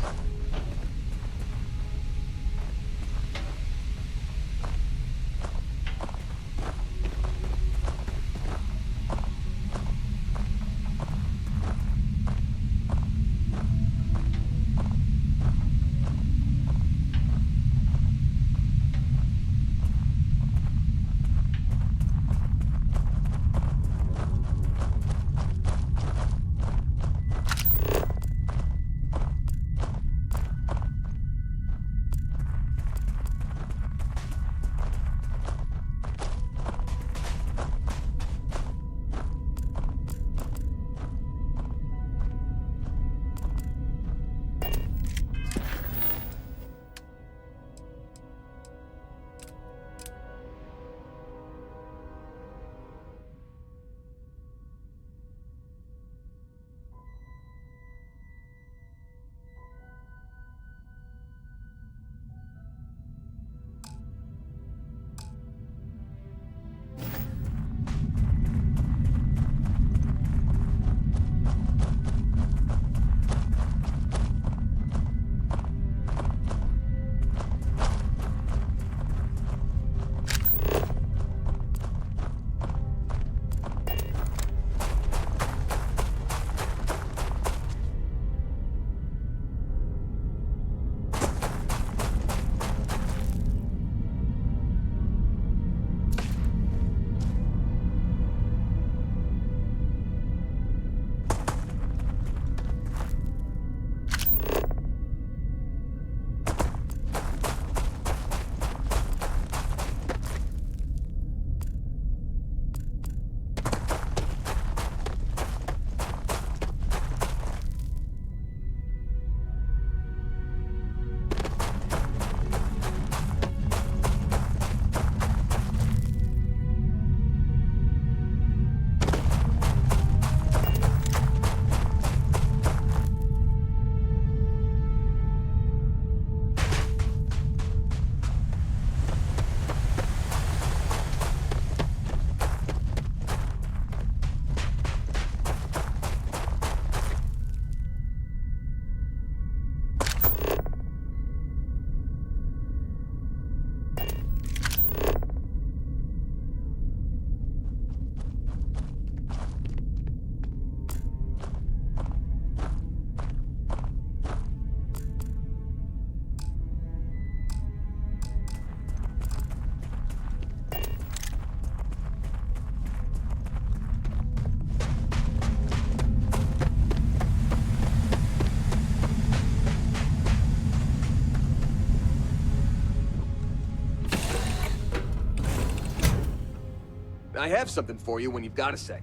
I have something for you when you've got a sec.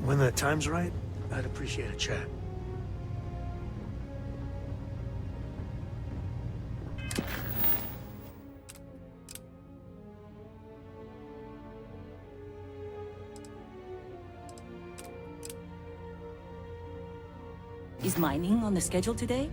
When the time's right, I'd appreciate a chat. Is mining on the schedule today?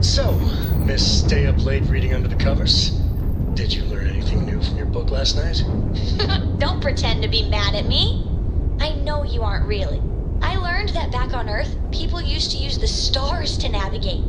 So, Miss Stay Up Late reading under the covers? Did you learn anything new from your book last night? Don't pretend to be mad at me. I know you aren't really. I learned that back on Earth, people used to use the stars to navigate.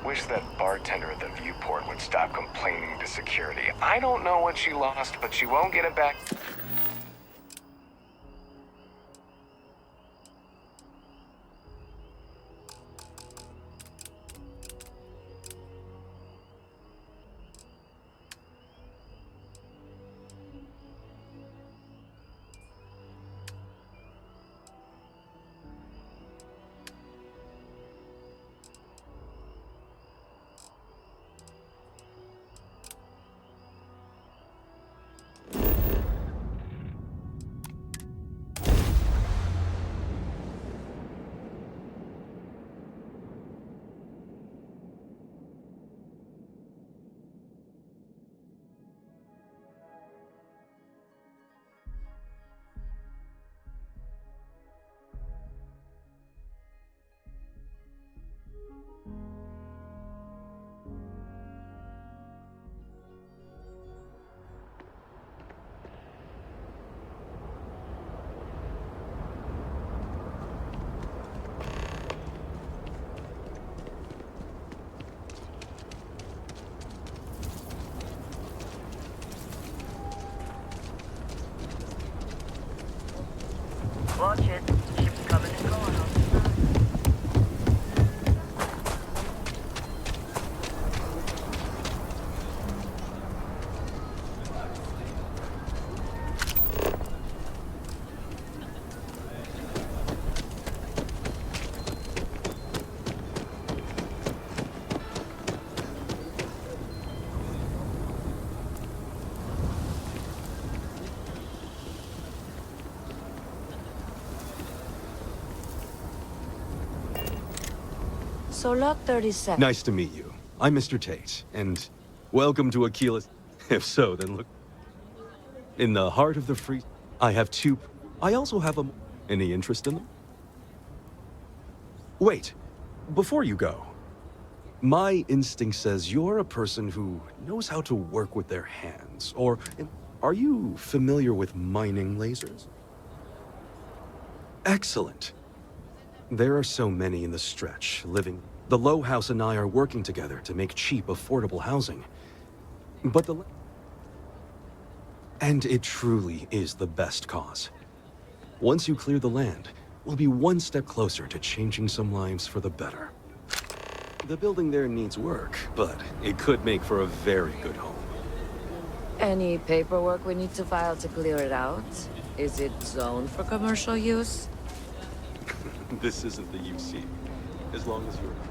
Wish that bartender at the viewport would stop complaining to security. I don't know what she lost, but she won't get it back. Watch it. Ship's coming and going all the time. So Lot 37. Nice to meet you. I'm Mr. Tate, and welcome to Aquila. If so, then look. In the heart of the free... I have two... I also have a... Any interest in them? Wait, before you go. My instinct says you're a person who knows how to work with their hands, or... Are you familiar with mining lasers? Excellent. There are so many in the stretch, living... The Low House and I are working together to make cheap, affordable housing. But the... And it truly is the best cause. Once you clear the land, we'll be one step closer to changing some lives for the better. The building there needs work, but it could make for a very good home. Any paperwork we need to file to clear it out? Is it zoned for commercial use? This isn't the UC, as long as you're approved.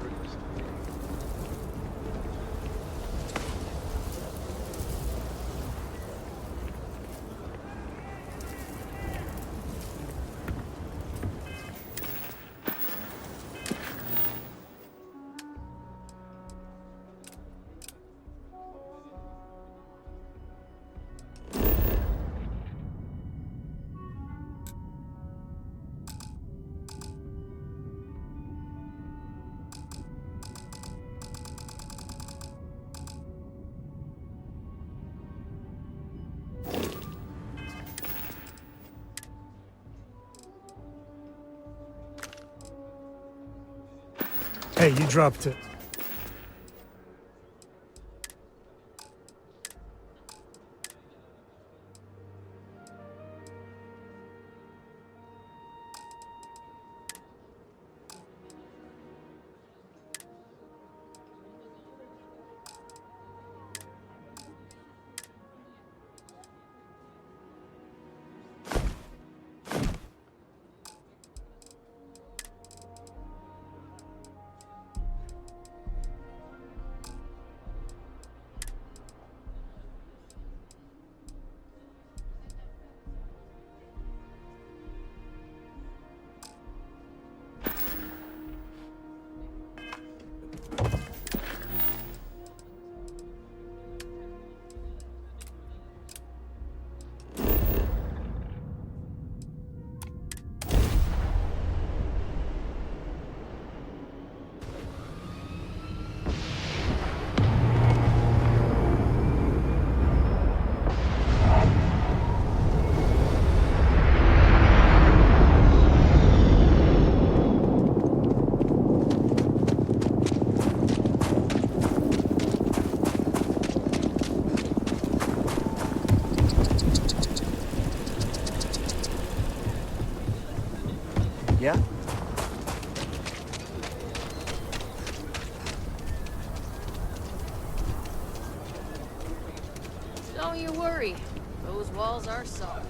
Hey, you dropped it. Yeah? Don't you worry. Those walls are soft.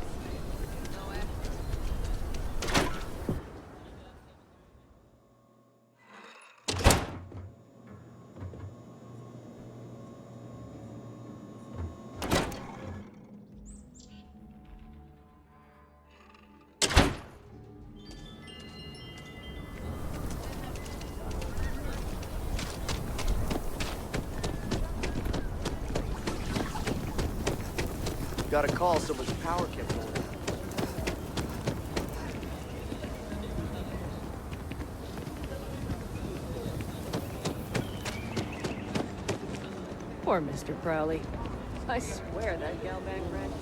Got a call, someone's power kept going out. Poor Mr. Crowley. I swear that gal back ran.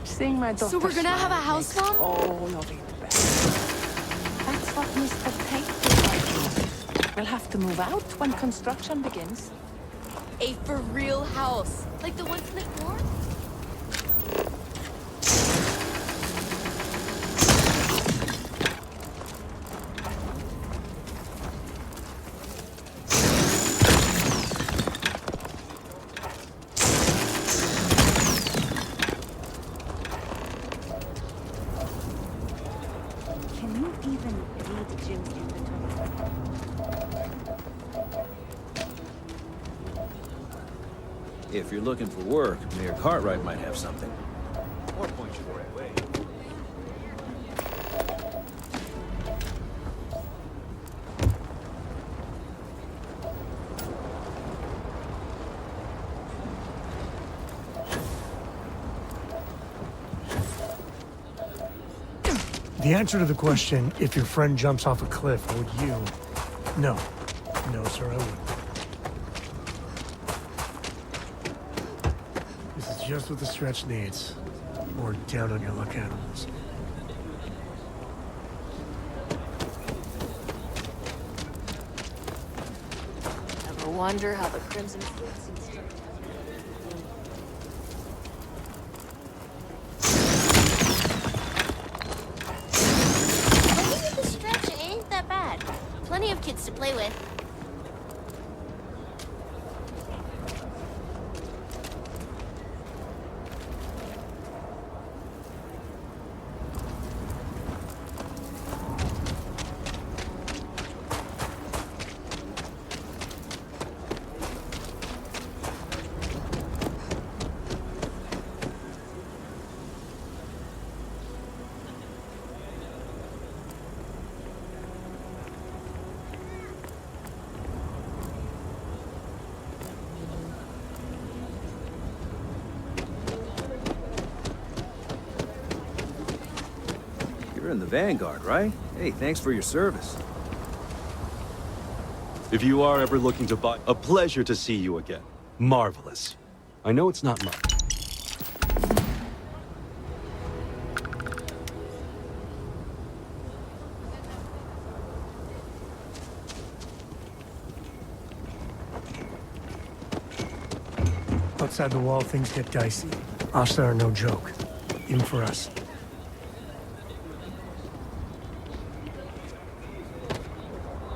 Seeing my daughter. So we're gonna have a house, Mom? Oh, no, that's what Mr. Tate did. We'll have to move out when construction begins. A for real house, like the ones in the north? If you're looking for work, Mayor Cartwright might have something. Or point you the right way. The answer to the question, if your friend jumps off a cliff, would you? No. No, sir, I wouldn't. This is just what the stretch needs. More down on your luck animals. Ever wonder how the Crimson Fleet seems to... The stretch ain't that bad. Plenty of kids to play with. You're in the Vanguard, right? Hey, thanks for your service. If you are ever looking to buy, a pleasure to see you again. Marvelous. I know it's not much. Outside the wall, things get dicey. Ashta are no joke. Even for us.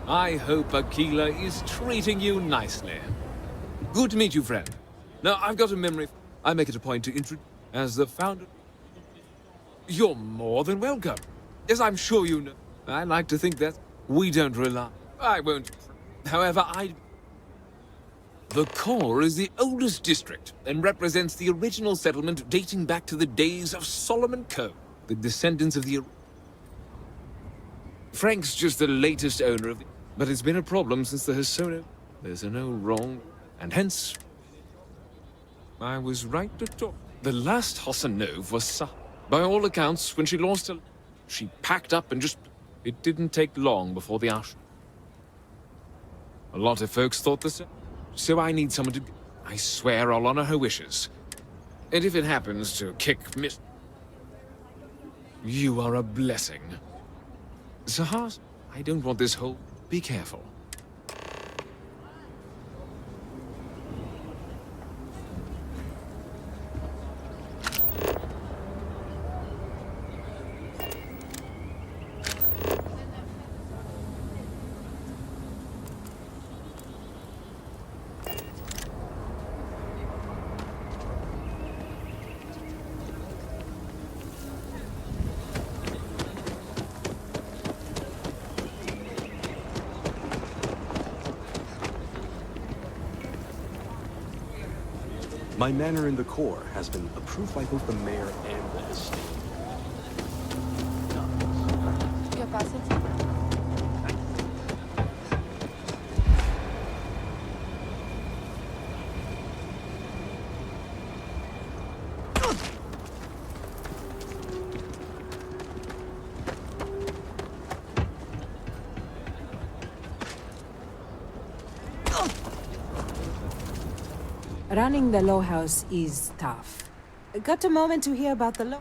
I hope Aquila is treating you nicely. Good to meet you, friend. Now, I've got a memory. I make it a point to introduce as the founder. You're more than welcome. As I'm sure you know. I like to think that we don't rely. I won't. However, The core is the oldest district and represents the original settlement dating back to the days of Solomon Coe, the descendants of the... Frank's just the latest owner of the... But it's been a problem since the Hasono. There's no wrong, and hence... I was right to talk. The last Hosanov was Sa. By all accounts, when she lost her... She packed up and just... It didn't take long before the Ash. A lot of folks thought the same. So I need someone to... I swear I'll honor her wishes. And if it happens to kick Miss... You are a blessing. Sahas, I don't want this whole... Be careful. My manor in the core has been approved by both the mayor and the estate. ¿Qué pasa? Running the Low House is tough. Got a moment to hear about the Low...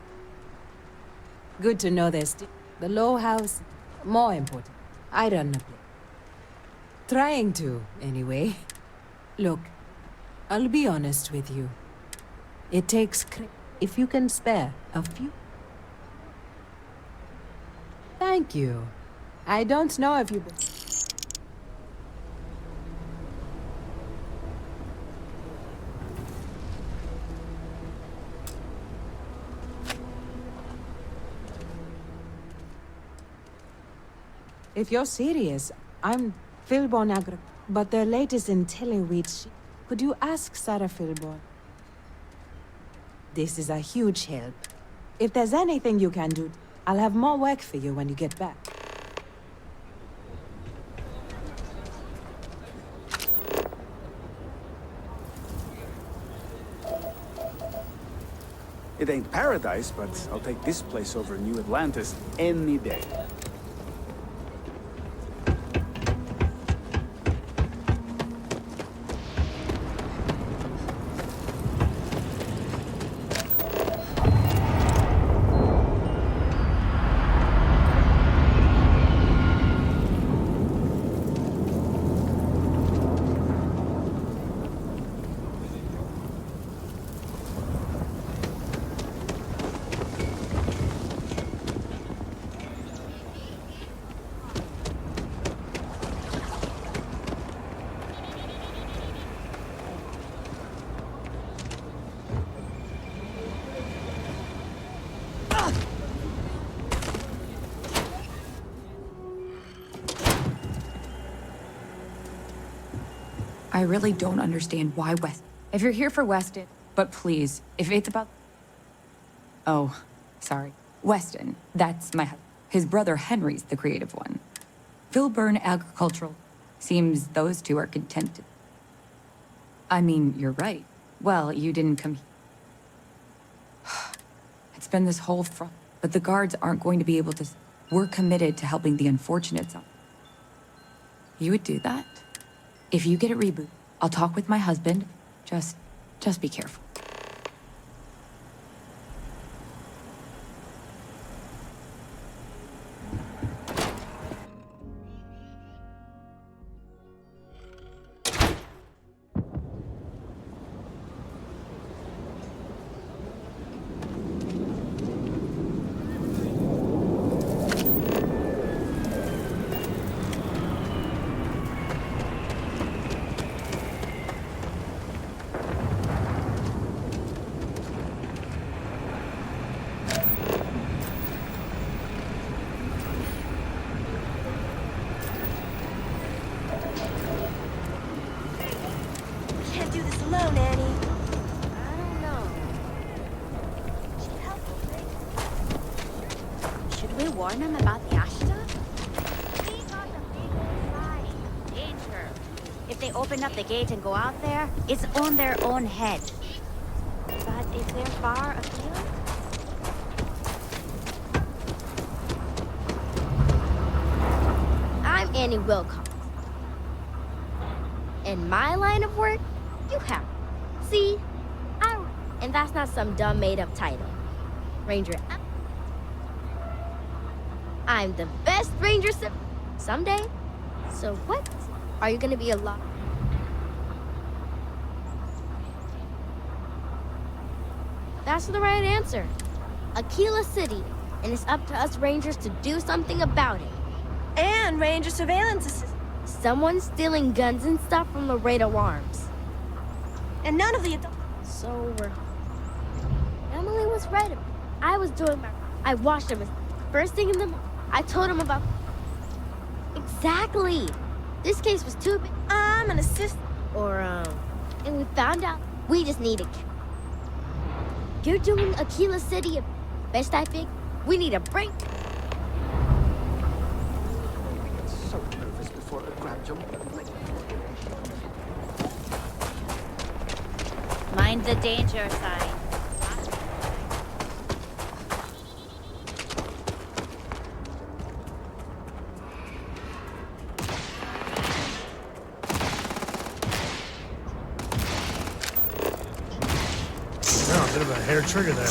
Good to know there's the Low House. More important, I run the place. Trying to, anyway. Look, I'll be honest with you. It takes if you can spare a few... Thank you. I don't know if you... If you're serious, I'm Philborn Agro, but the latest intel which... Could you ask Starfield, boy? This is a huge help. If there's anything you can do, I'll have more work for you when you get back. It ain't paradise, but I'll take this place over New Atlantis any day. I really don't understand why West... If you're here for Weston, but please, if it's about... Oh, sorry. Weston, that's my husband. His brother Henry's the creative one. Vilburn Agricultural. Seems those two are content. I mean, you're right. Well, you didn't come here. It's been this whole front, but the guards aren't going to be able to... We're committed to helping the unfortunates. You would do that? If you get a reboot, I'll talk with my husband. Just be careful. Warn them about the Ashta? We got the big sign. Danger. If they open up the gate and go out there, it's on their own head. But if they're far afield... I'm Annie Wilcox. In my line of work, you have. See? And that's not some dumb made-up title. Ranger... I'm the best ranger someday. So what? Are you gonna be a lot? That's the right answer. Aquila City, and it's up to us rangers to do something about it. And ranger surveillance assist. Someone's stealing guns and stuff from Laredo Arms. And none of the adults. So we're... Emily was right. I was doing my... I watched him first thing in the morning. I told him about... Exactly! This case was too big. I'm an assistant. And we found out we just need a... You're doing Aquila City. Best I think. We need a break. So nervous before a grab jump. Mind the danger sign. Bit of a hair trigger there.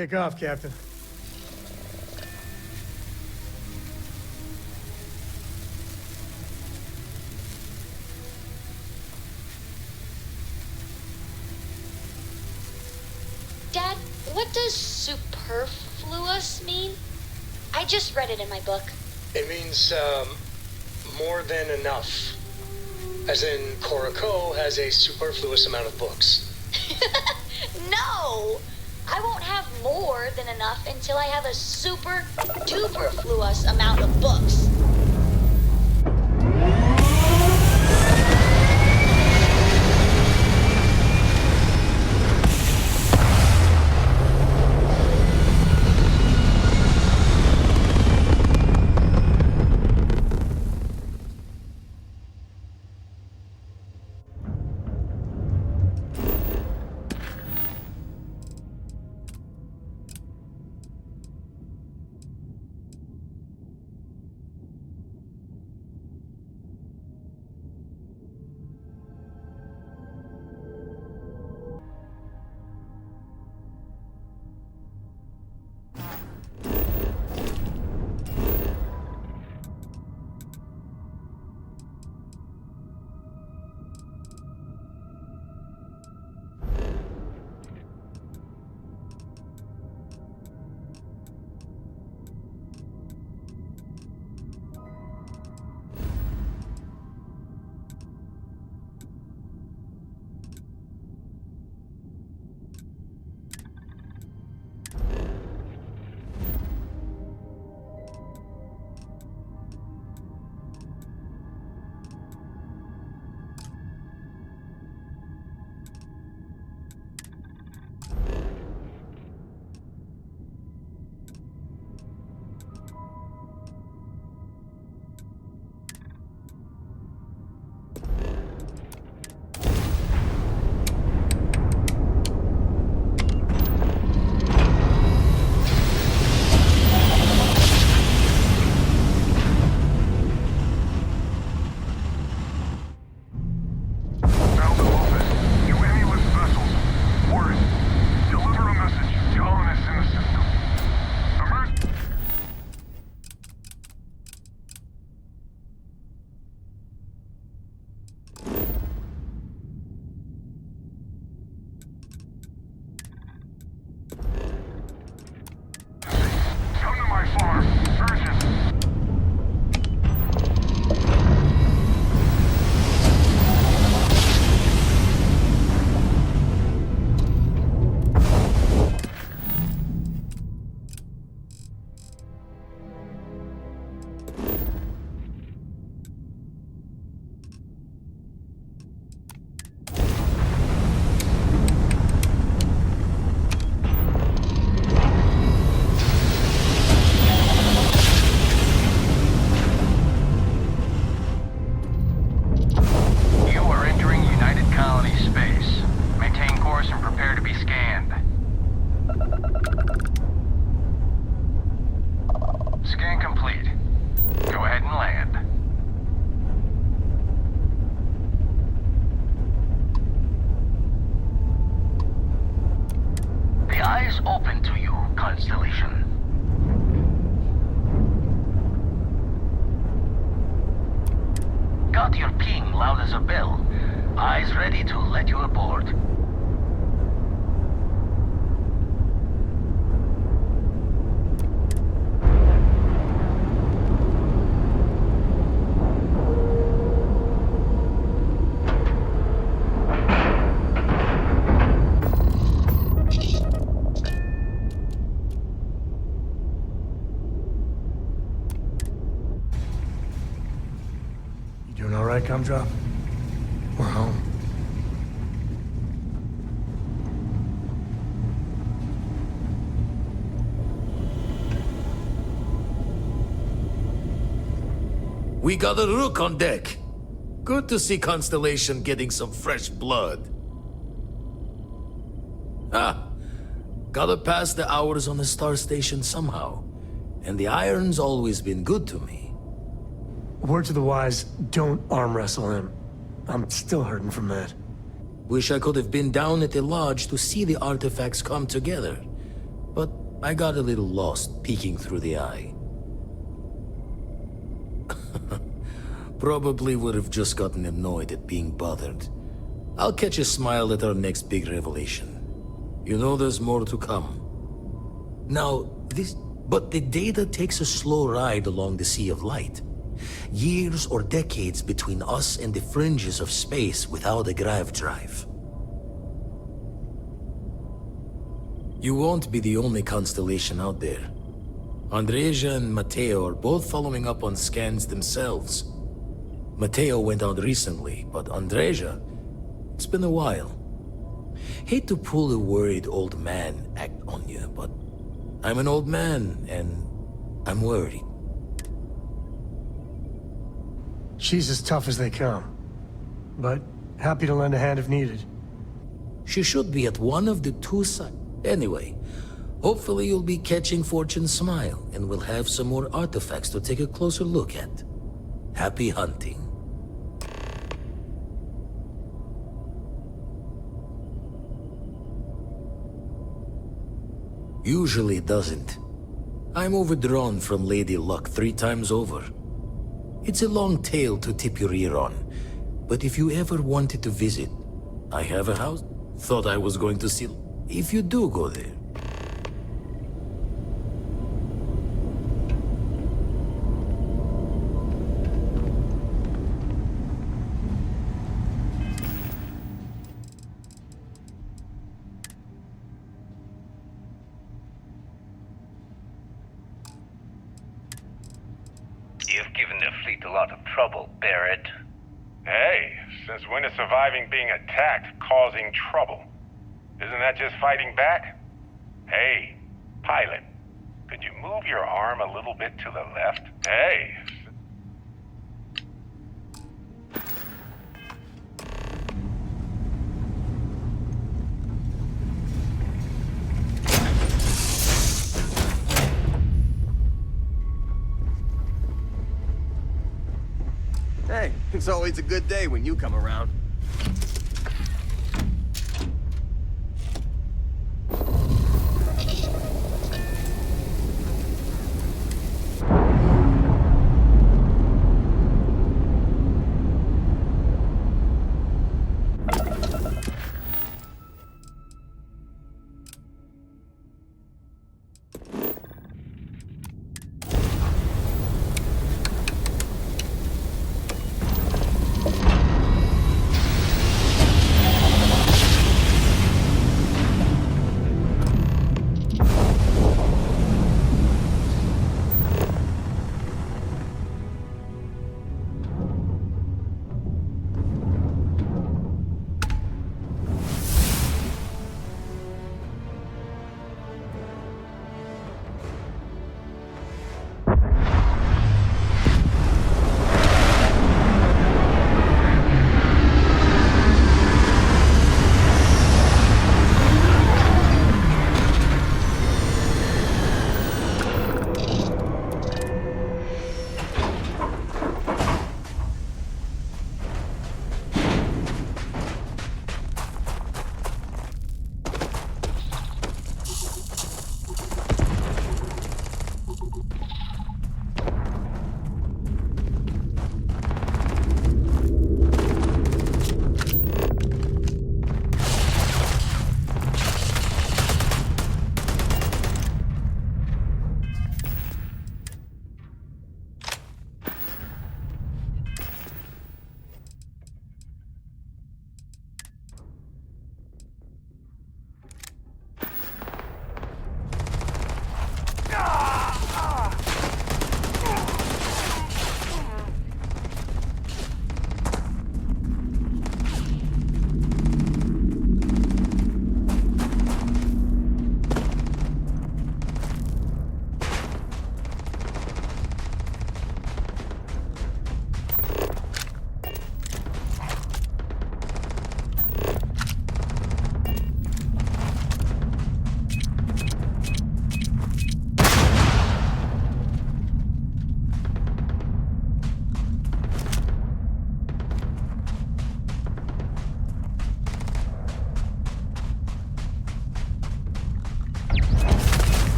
Take off, Captain. Dad, what does superfluous mean? I just read it in my book. It means, more than enough. As in, Korako has a superfluous amount of books. No! I won't have more than enough until I have a super duperfluous amount of books. Open to you, Constellation. Got your ping loud as a bell. Eyes ready to let you aboard. Gumdrop. We're home. We got a rook on deck. Good to see Constellation getting some fresh blood. Gotta pass the hours on the star station somehow. And the iron's always been good to me. Word to the wise, don't arm wrestle him. I'm still hurting from that. Wish I could have been down at the lodge to see the artifacts come together. but I got a little lost peeking through the eye. Probably would have just gotten annoyed at being bothered. I'll catch a smile at our next big revelation. You know there's more to come. Now, but the data takes a slow ride along the Sea of Light. Years or decades between us and the fringes of space without a grav drive. You won't be the only constellation out there. Andreja and Matteo are both following up on scans themselves. Matteo went out recently, but Andreja, it's been a while. Hate to pull a worried old man act on you, but I'm an old man, and I'm worried. She's as tough as they come, but happy to lend a hand if needed. She should be at one of the two sides. Anyway, hopefully you'll be catching Fortune's smile, and we'll have some more artifacts to take a closer look at. Happy hunting. Usually it doesn't. I'm overdrawn from Lady Luck 3 times over. It's a long tale to tip your ear on, but if you ever wanted to visit, I have a house. Thought I was going to see... If you do go there. You've given the fleet a lot of trouble, Barrett. Hey, since when is surviving being attacked causing trouble? Isn't that just fighting back? Hey, pilot, could you move your arm a little bit to the left? Hey. Hey, it's always a good day when you come around.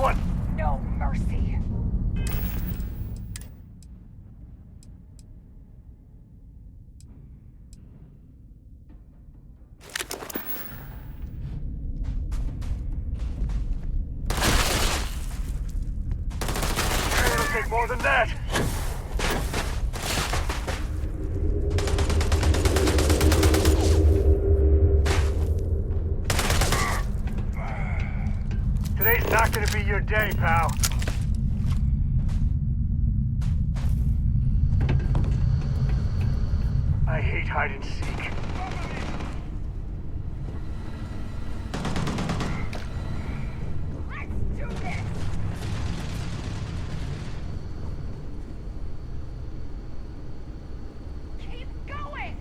What? No mercy. It'll take more than that. Today's not gonna be your day, pal. I hate hide and seek. Let's do this! Keep going!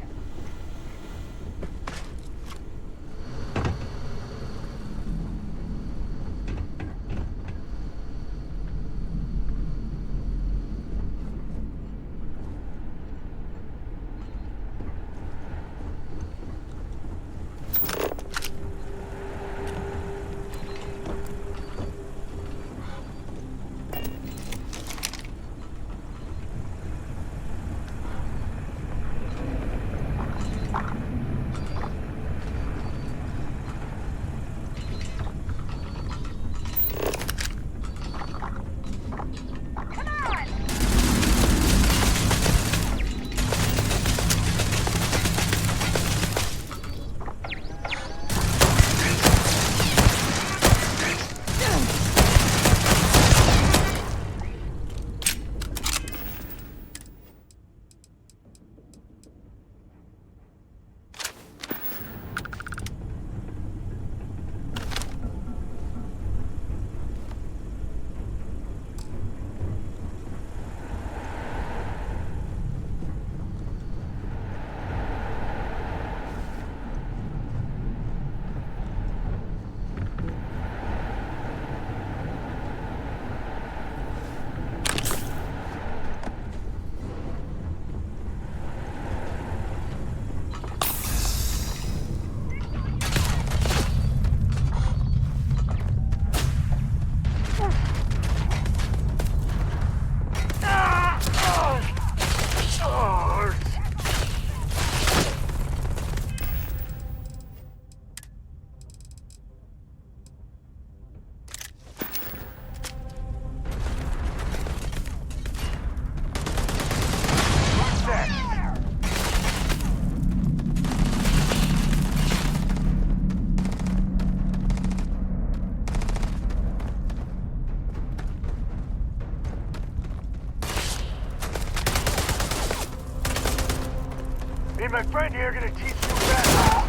Me and my friend here are gonna teach you better.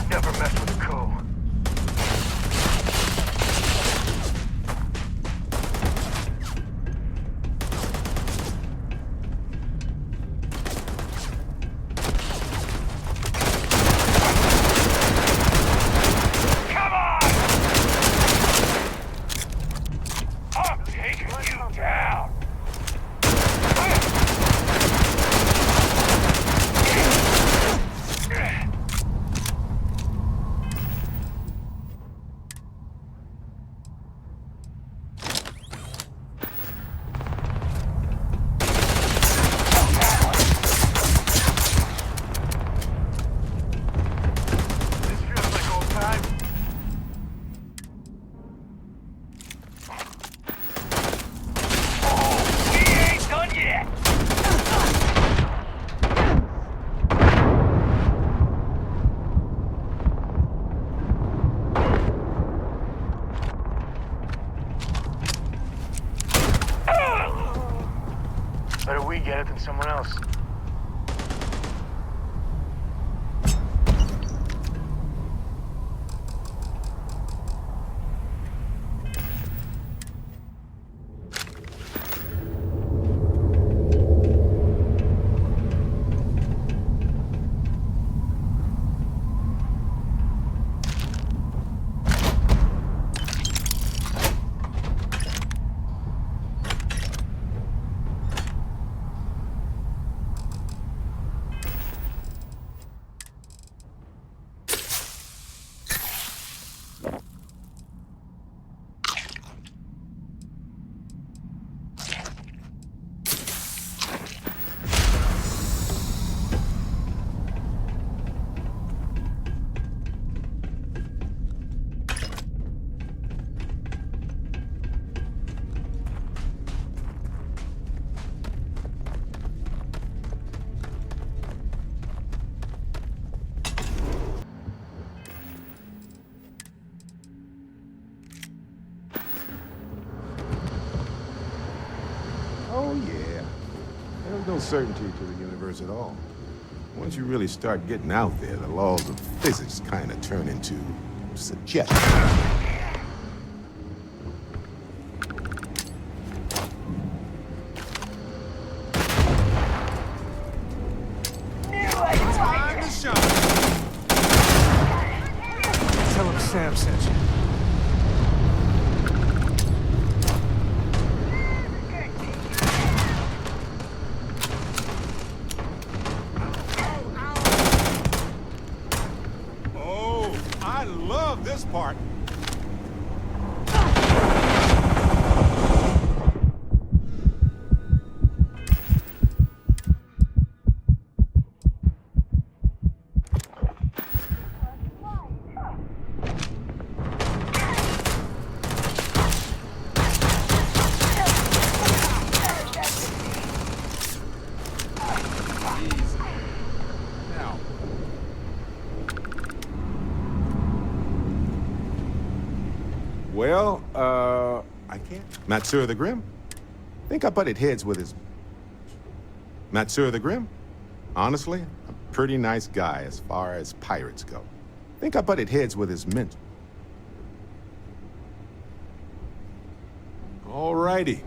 Never mess with a co. Come on! I'm taking you down! Better we get it than someone else. Oh, yeah. There's no certainty to the universe at all. Once you really start getting out there, the laws of physics kind of turn into suggestion. Time to shine. Tell him Sam sent you. Oh, I love this part. Well, I can't. Matsura the Grim? Think I butted heads with his... Matsura the Grim? Honestly, a pretty nice guy as far as pirates go. Think I butted heads with his mentor. Alrighty.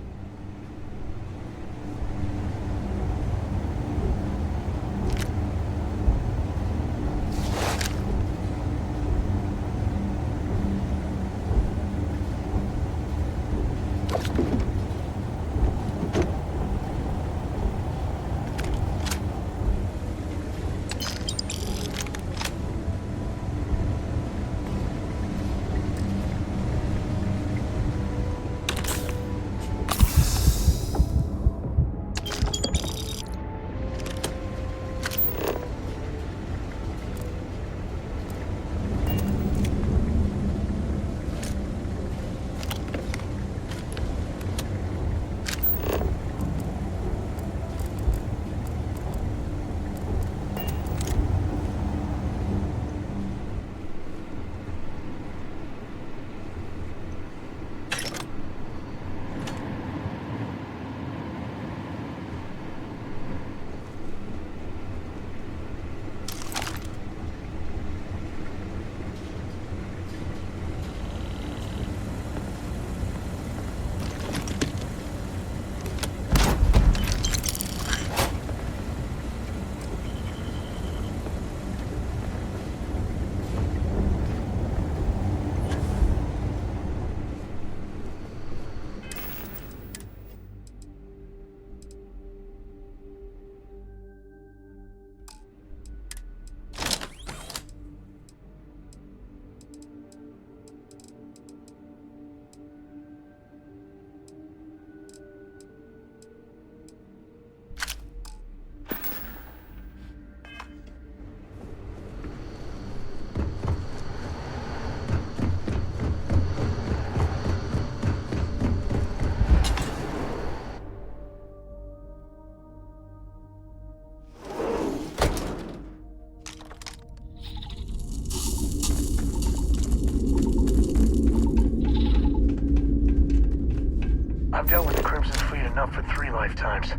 I've dealt with the Crimson Fleet enough for 3 lifetimes.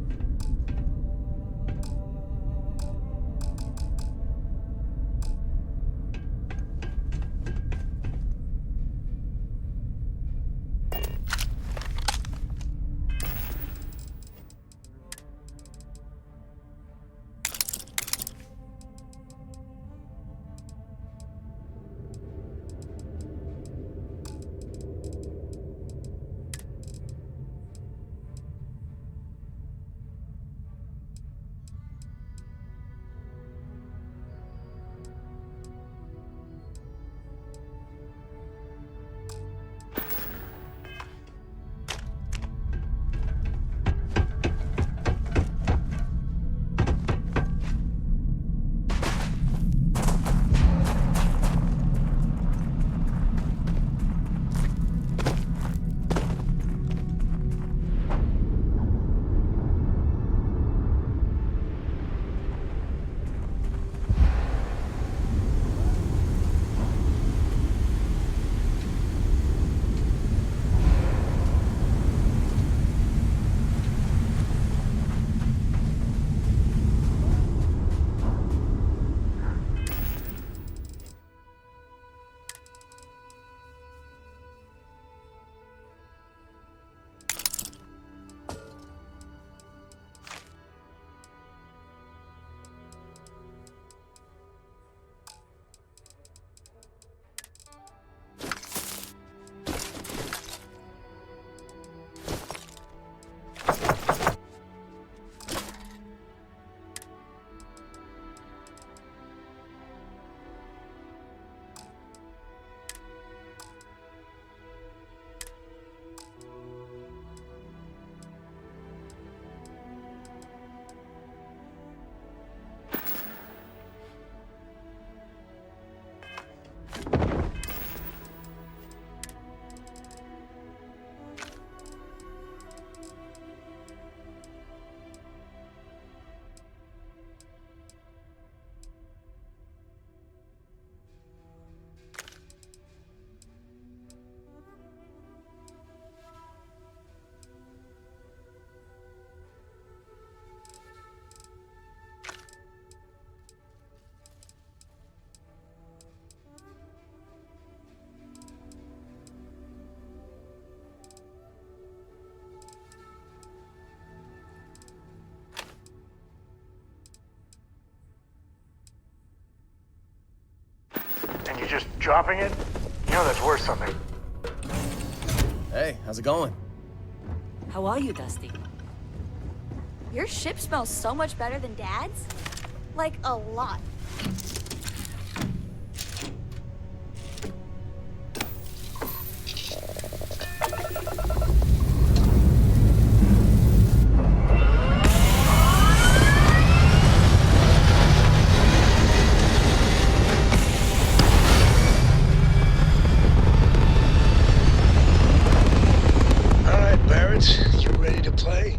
just dropping it? You know that's worth something. Hey, how's it going? How are you, Dusty? Your ship smells so much better than Dad's. Like, a lot. You ready to play?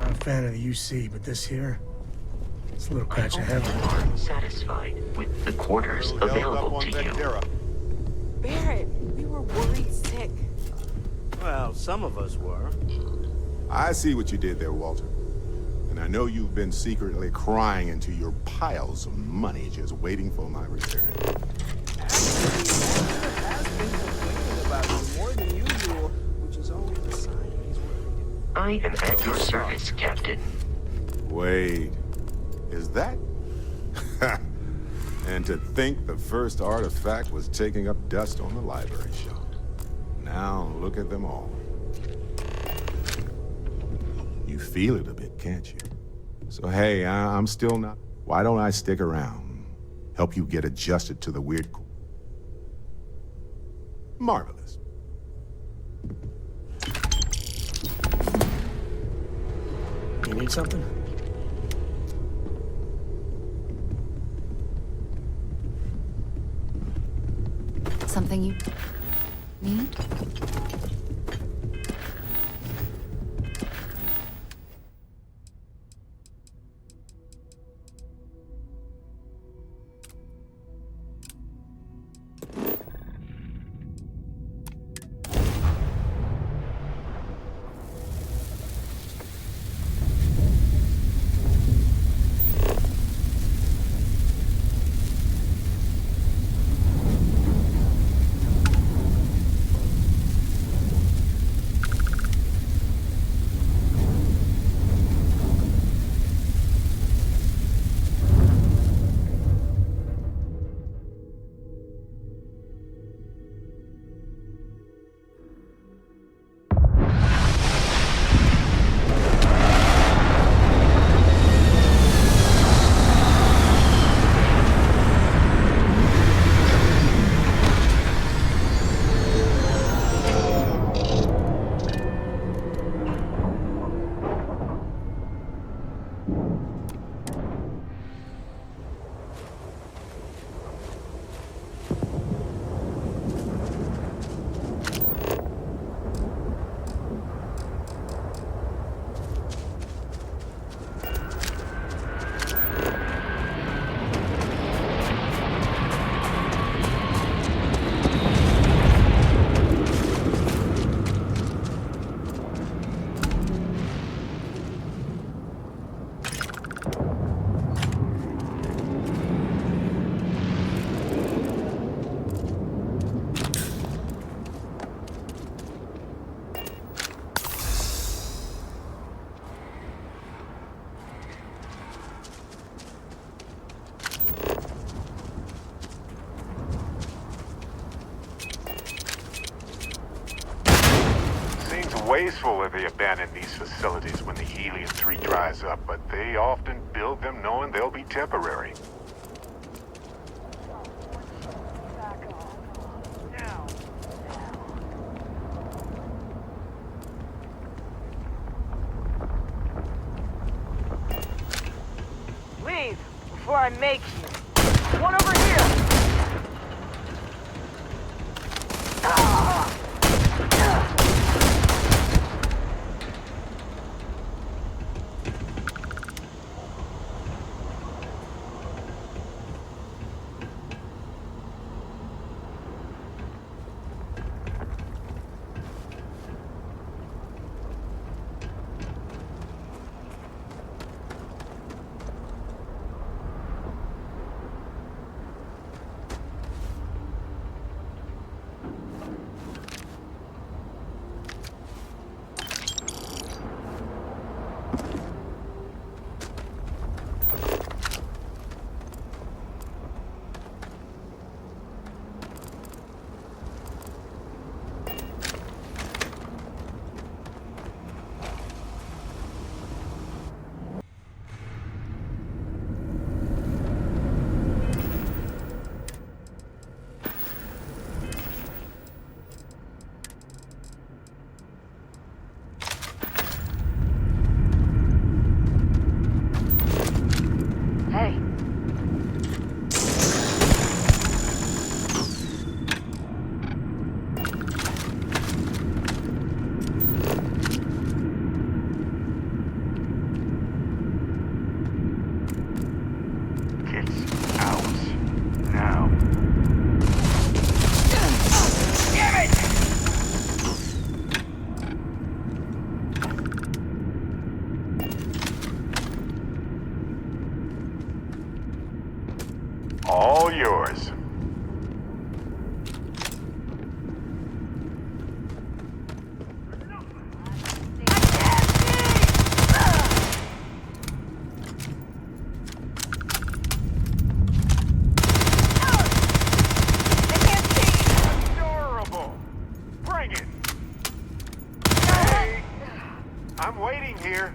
Not a fan of the UC, but this here, it's a little patch of heaven. Satisfied with the quarters available to you. Vectera. Barrett, we were worried sick. Well, some of us were. I see what you did there, Walter. And I know you've been secretly crying into your piles of money just waiting for my return. Has been complaining about you more than usual, which is always a sign he's worried. I am at your service, Captain. Wait, is that? And to think the first artifact was taking up dust on the library shelf. Now look at them all. You feel it a bit, can't you? So hey, I'm still not... Why don't I stick around? Help you get adjusted to the weird... Marvelous. You need something? Something you need? Wasteful if they abandon these facilities when the helium-3 dries up, but they often build them knowing they'll be temporary. Leave before I make you. One over here! All yours. Adorable. Bring it. Hey, I'm waiting here.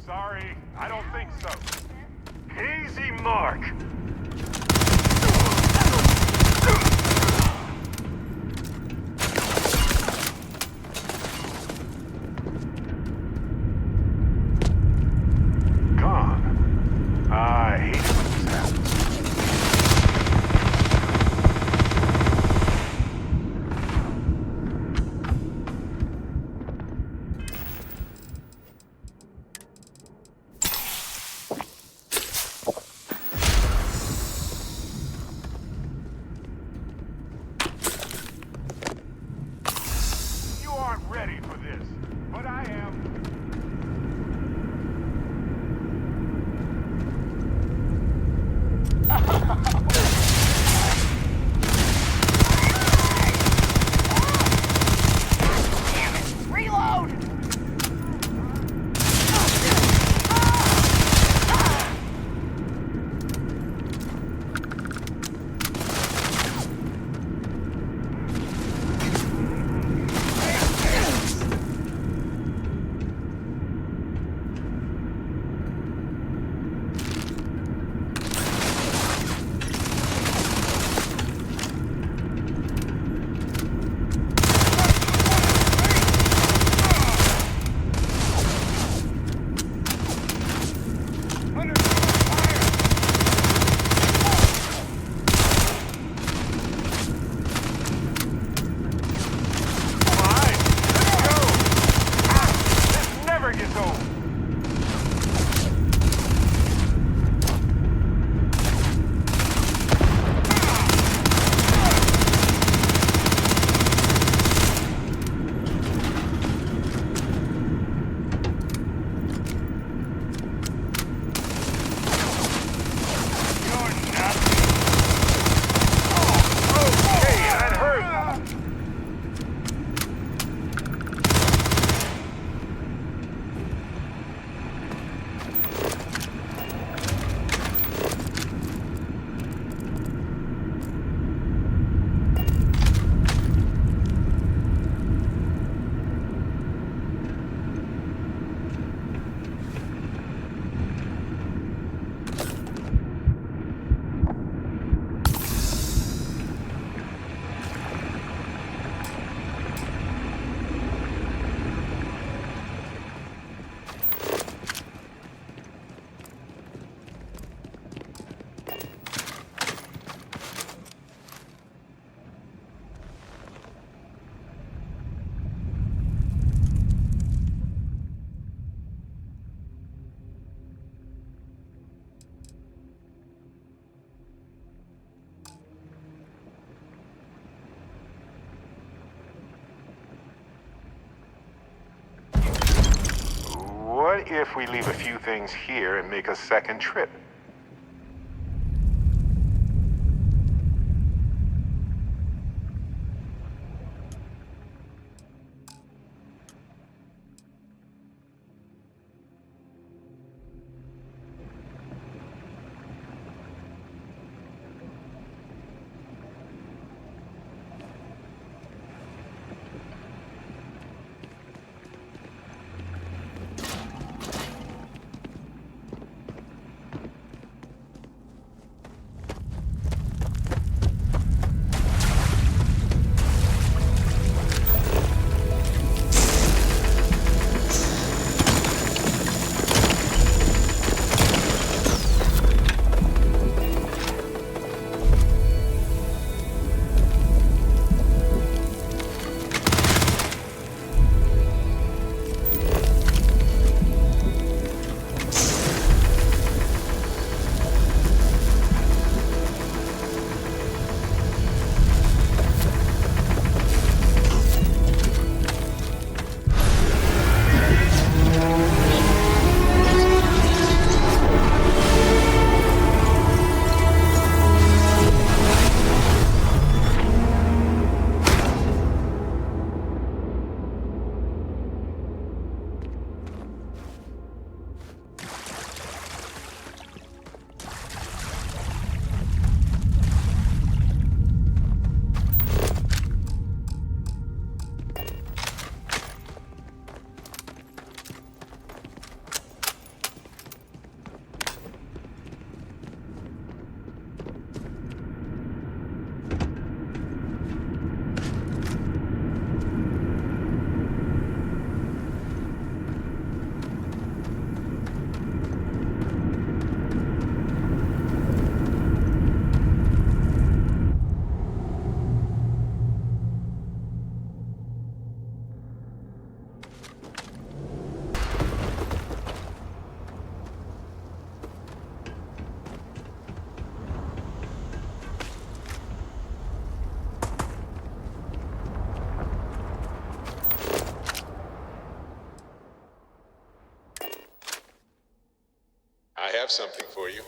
Sorry, I don't think so. Easy mark. Gone. I hate it when this happens. You aren't ready for this, but I am. Reload! Never gets old. You're nuts. Okay, that hurt. What if we leave a few things here and make a second trip? have something for you.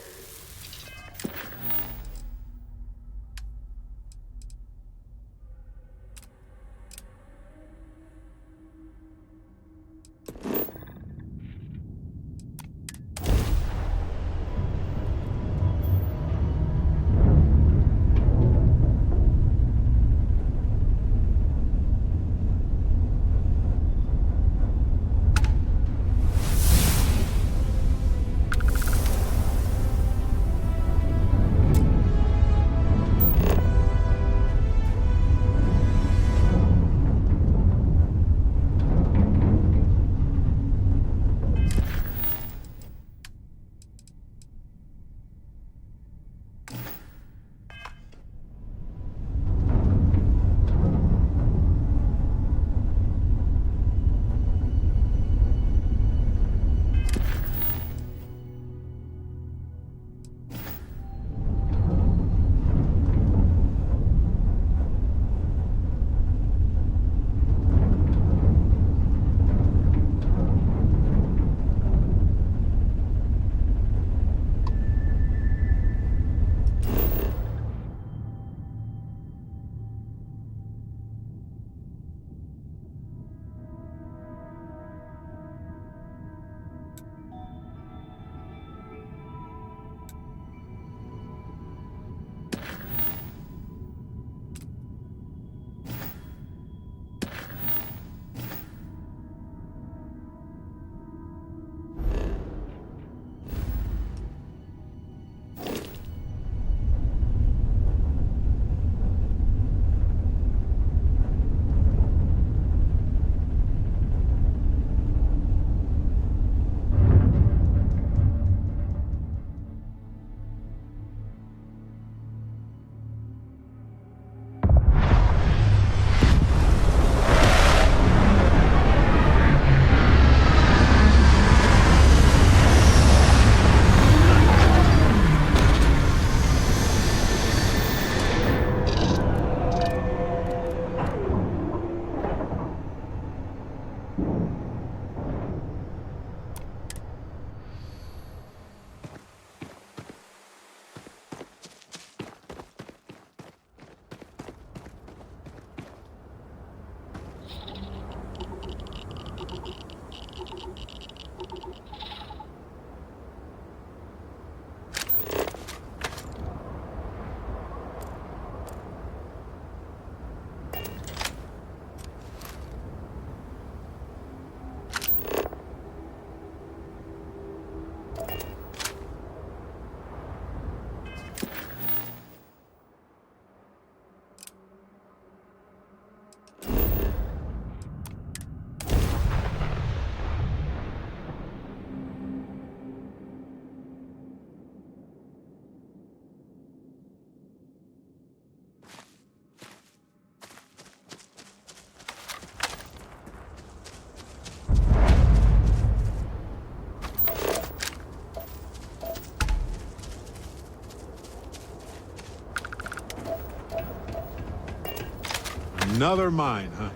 Another mine, huh?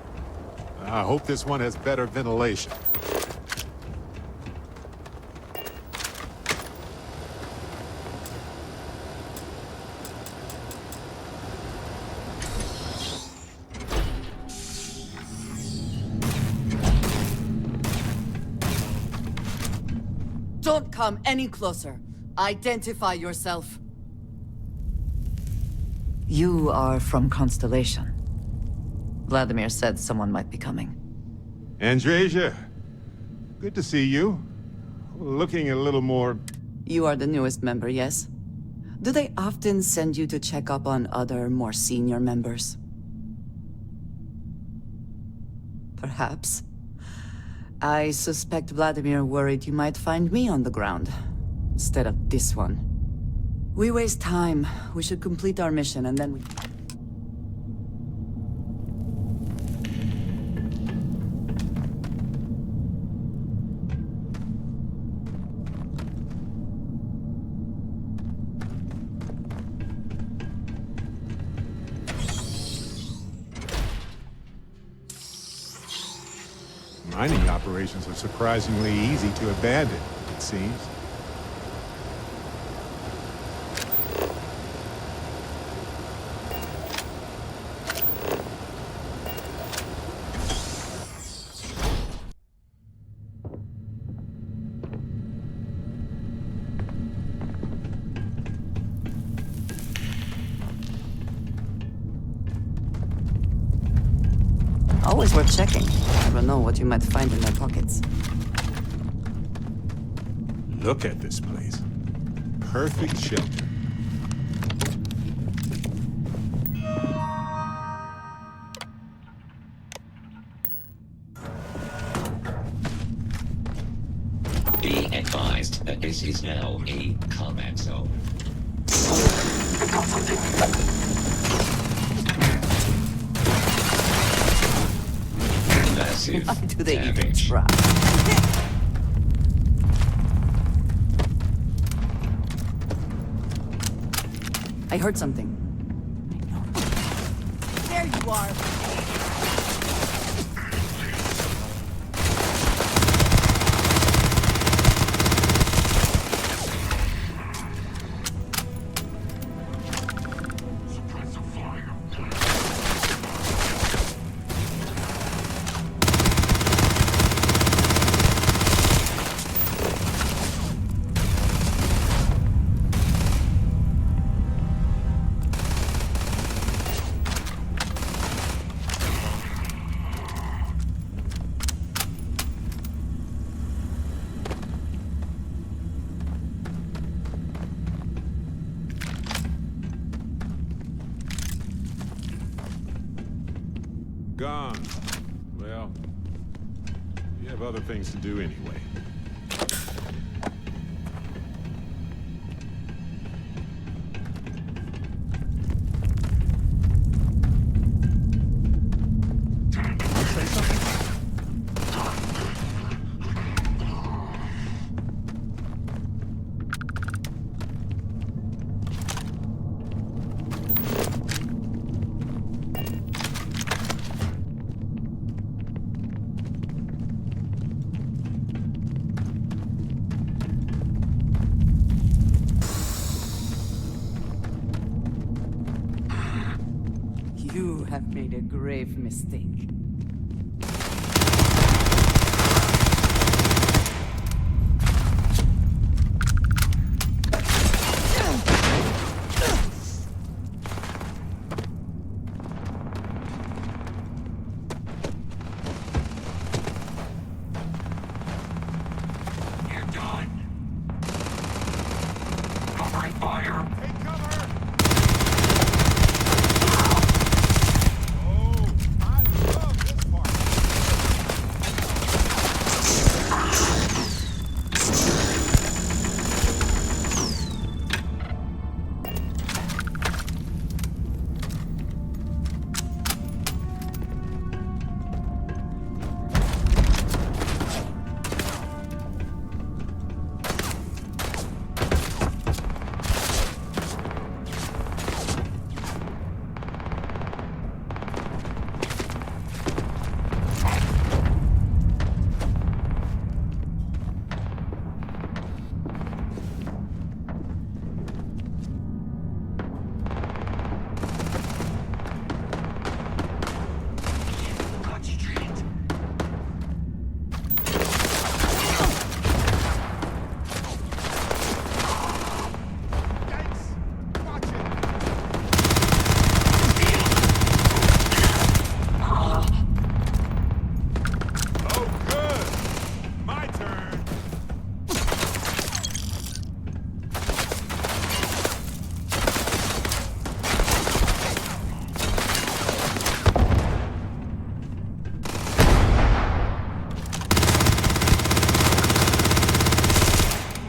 I hope this one has better ventilation. Don't come any closer. Identify yourself. You are from Constellation. Vladimir said someone might be coming. Andreja, good to see you. Looking a little more... You are the newest member, yes? Do they often send you to check up on other, more senior members? Perhaps. I suspect Vladimir worried you might find me on the ground, instead of this one. We waste time. We should complete our mission and then we... Mining operations are surprisingly easy to abandon, it seems. always worth checking. Never know what you might find in their pockets. Look at this place. Perfect shelter. Be advised that this is now a combat zone. Massive Why do they even damage. try? I heard something. There you are. Gone. Well, you have other things to do anyway. You have made a grave mistake. You're done. Covering fire. Take cover!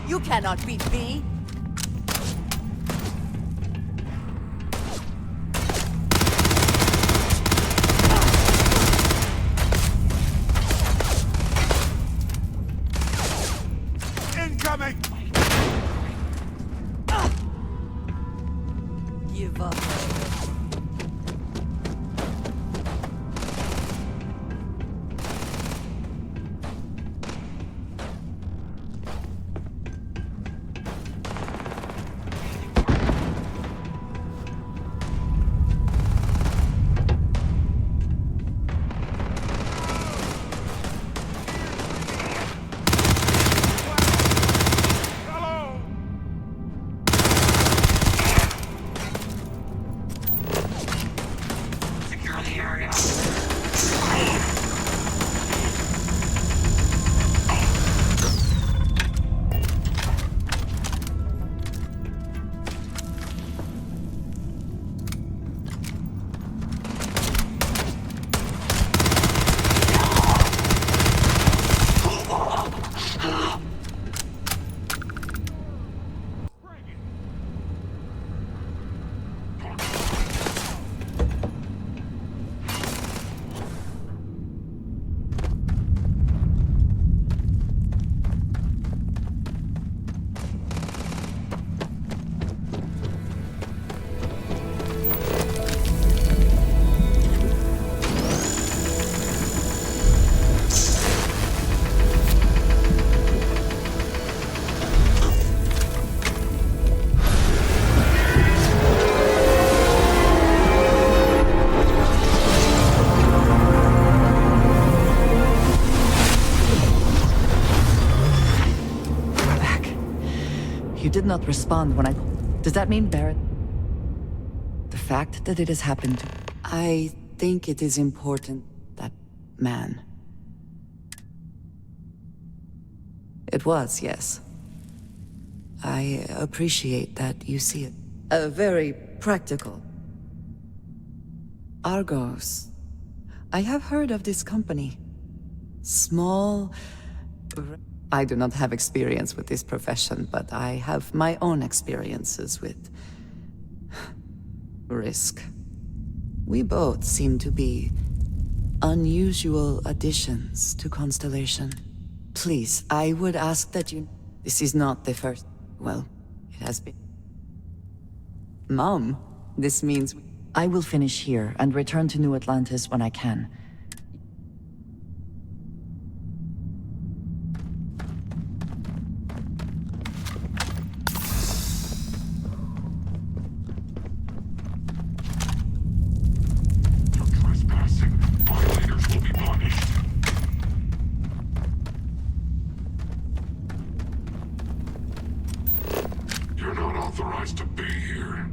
You cannot beat me! Incoming! Give up. You did not respond when I... Does that mean Barrett? The fact that it has happened to... I think it is important that man. It was, yes. I appreciate that you see it. Very practical. Argos. I have heard of this company. Small... I do not have experience with this profession, but I have my own experiences with... risk. We both seem to be unusual additions to Constellation. Please, I would ask that you... This is not the first... Well, it has been. Mom, this means... I will finish here and return to New Atlantis when I can. To be here.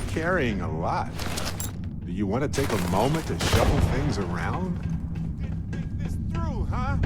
Carrying a lot. Do you want to take a moment to shuffle things around? Think this through, huh?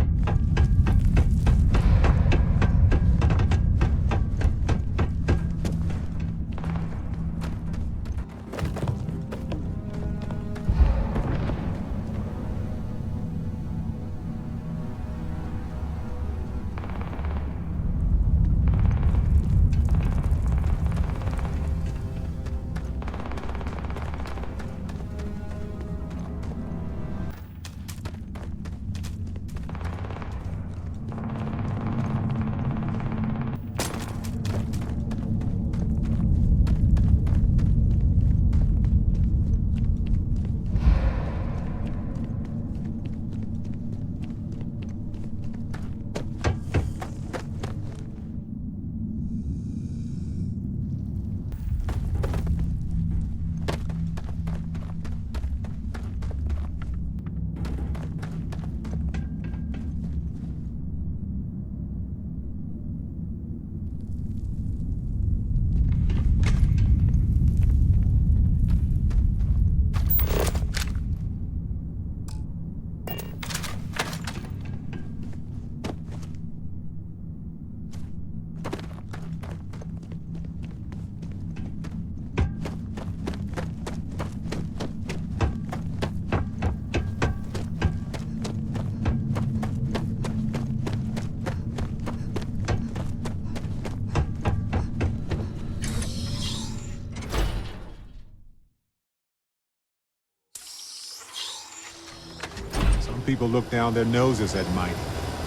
People look down their noses at mining,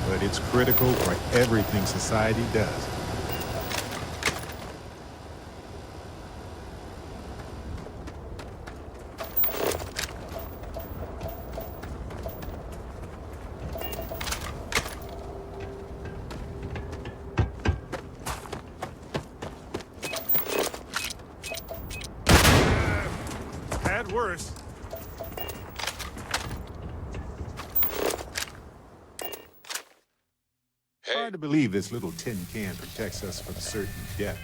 but it's critical for everything society does. Had worse. Hard to believe this little tin can protects us from certain death.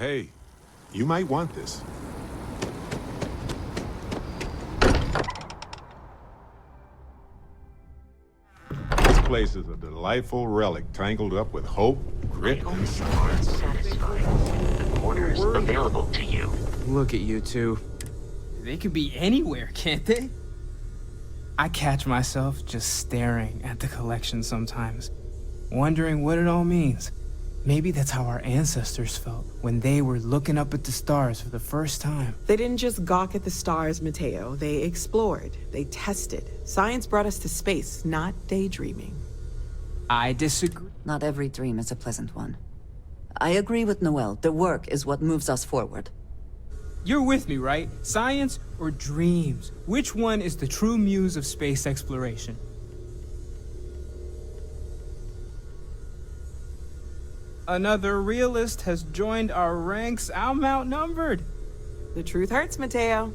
Hey, you might want this. This place is a delightful relic tangled up with hope, grit, and science. The quarters available to you. Look at you two. They could be anywhere, can't they? I catch myself just staring at the collection sometimes, wondering what it all means. Maybe that's how our ancestors felt when they were looking up at the stars for the first time. They didn't just gawk at the stars, Mateo. They explored. They tested. Science brought us to space, not daydreaming. I disagree. Not every dream is a pleasant one. I agree with Noel. The work is what moves us forward. You're with me, right? Science or dreams? Which one is the true muse of space exploration? Another realist has joined our ranks. I'm outnumbered. The truth hurts, Mateo.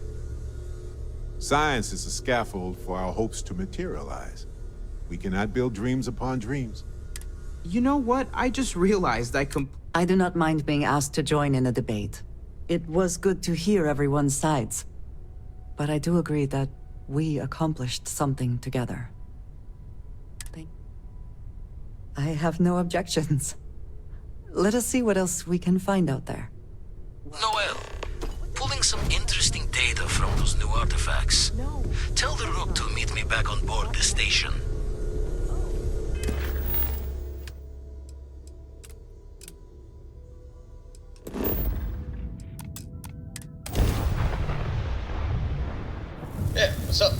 Science is a scaffold for our hopes to materialize. We cannot build dreams upon dreams. You know what? I just realized I do not mind being asked to join in a debate. It was good to hear everyone's sides. But I do agree that we accomplished something together. I have no objections. Let us see what else we can find out there. Noel, pulling some interesting data from those new artifacts. Tell the Rook to meet me back on board the station. Yeah, what's up?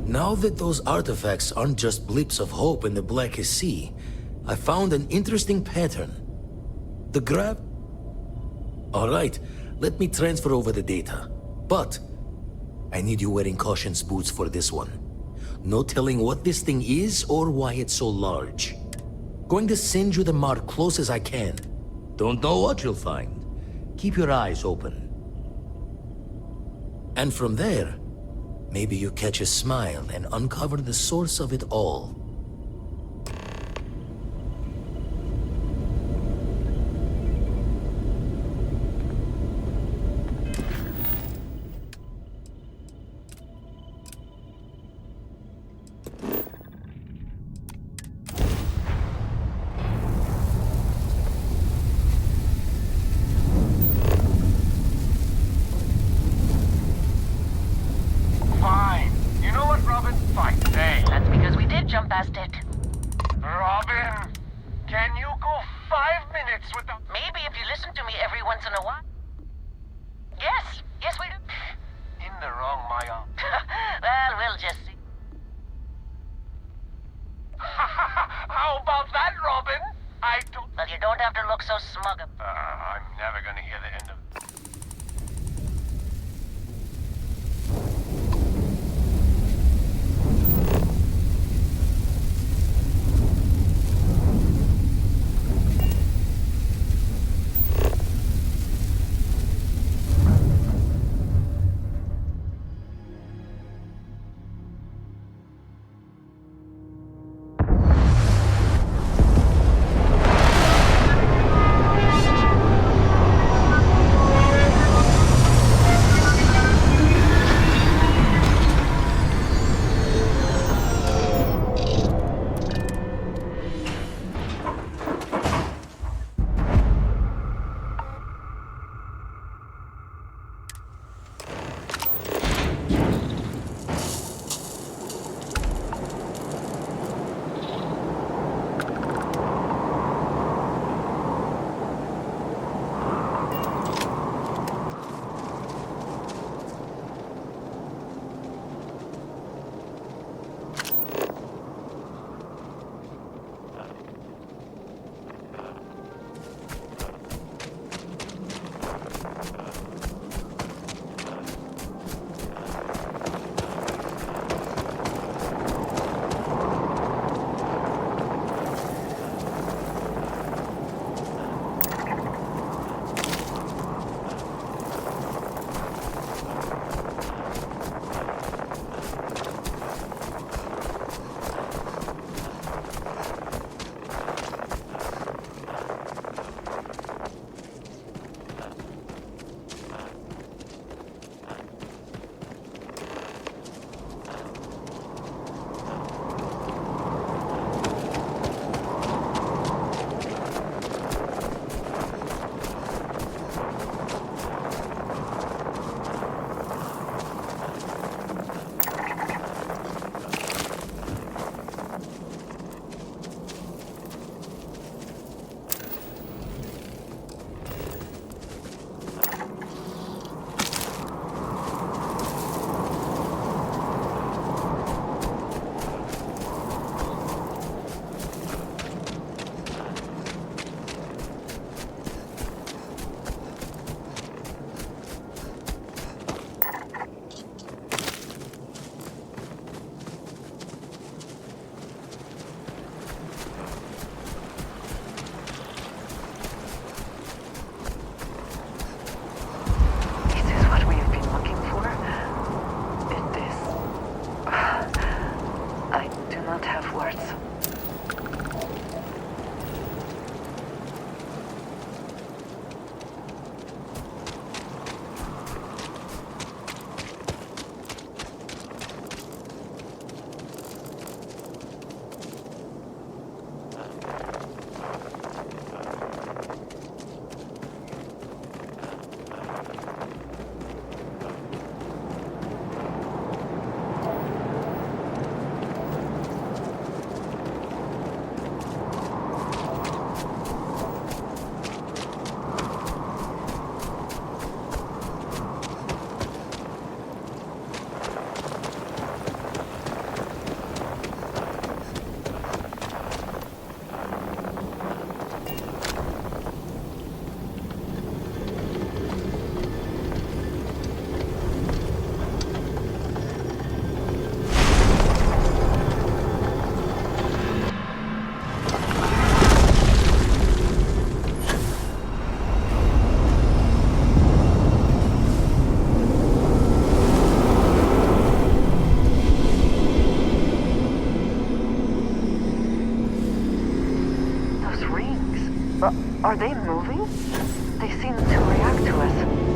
Now that those artifacts aren't just blips of hope in the blackest sea, I found an interesting pattern. The grab... Alright, let me transfer over the data. But, I need you wearing caution's boots for this one. No telling what this thing is or why it's so large. Going to send you the mark close as I can. Don't know what you'll find. Keep your eyes open. And from there, maybe you catch a smile and uncover the source of it all. talk so smug? I'm never gonna hear the end of... Are they moving? They seem to react to us.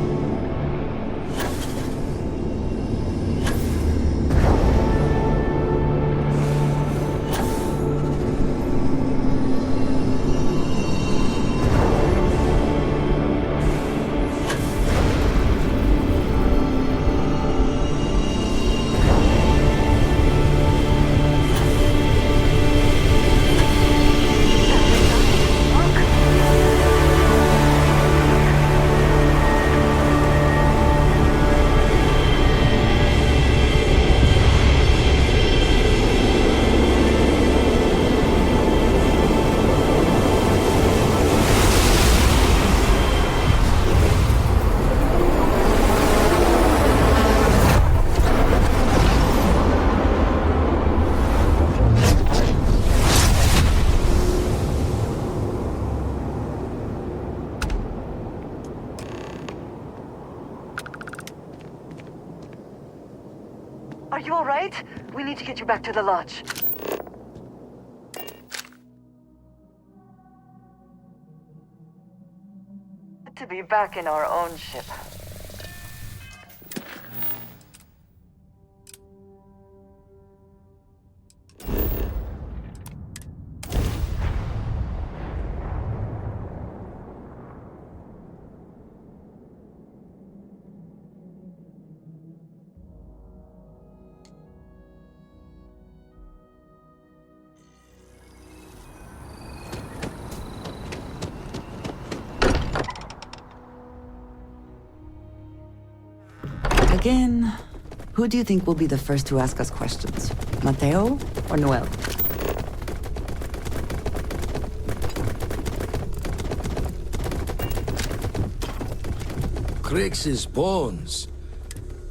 You all right? We need to get you back to the lodge. Good to be back in our own ship. Again, who do you think will be the first to ask us questions? Mateo or Noel? Crix's bones.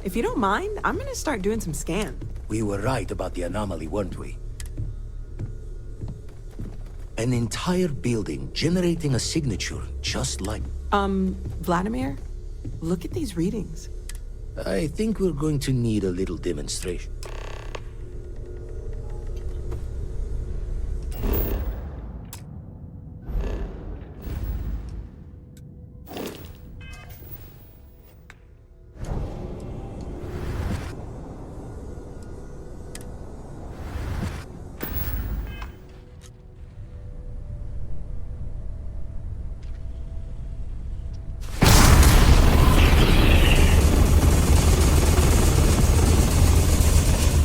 If you don't mind, I'm gonna start doing some scan. We were right about the anomaly, weren't we? An entire building generating a signature just like... Vladimir, look at these readings. I think we're going to need a little demonstration.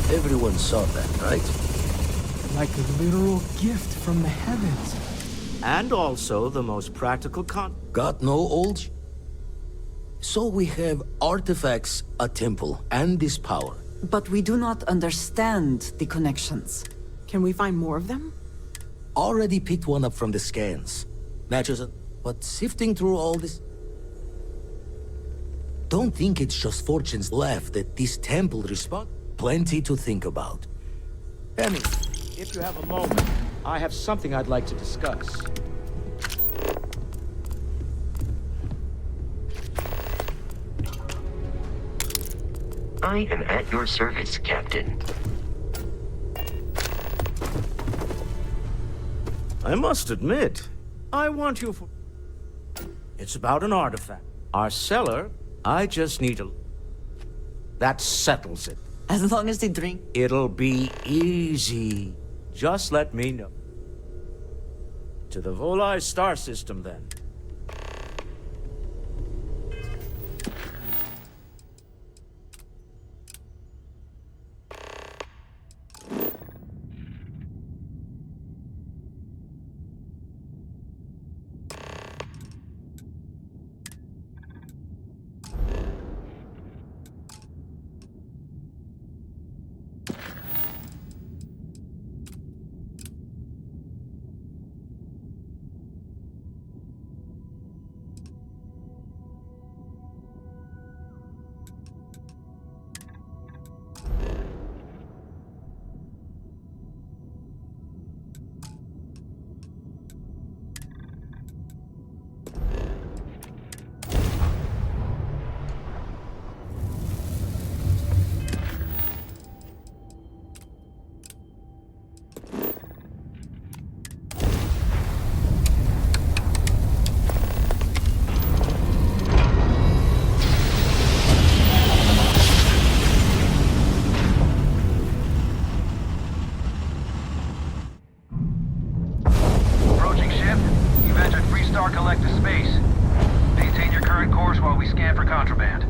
Everyone saw that, right? Like a literal gift from the heavens. And also the most practical Got no old? So we have artifacts, a temple, and this power. But we do not understand the connections. Can we find more of them? Already picked one up from the scans. Matches it. But sifting through all this... Don't think it's just fortunes left that this temple responds. Plenty to think about. Emmy, if you have a moment, I have something I'd like to discuss. I am at your service, Captain. I must admit, I want you for... It's about an artifact. Our cellar, I just need a... That settles it. As long as they drink. It'll be easy. Just let me know. To the Volai star system, then. Collect to space. Maintain your current course while we scan for contraband.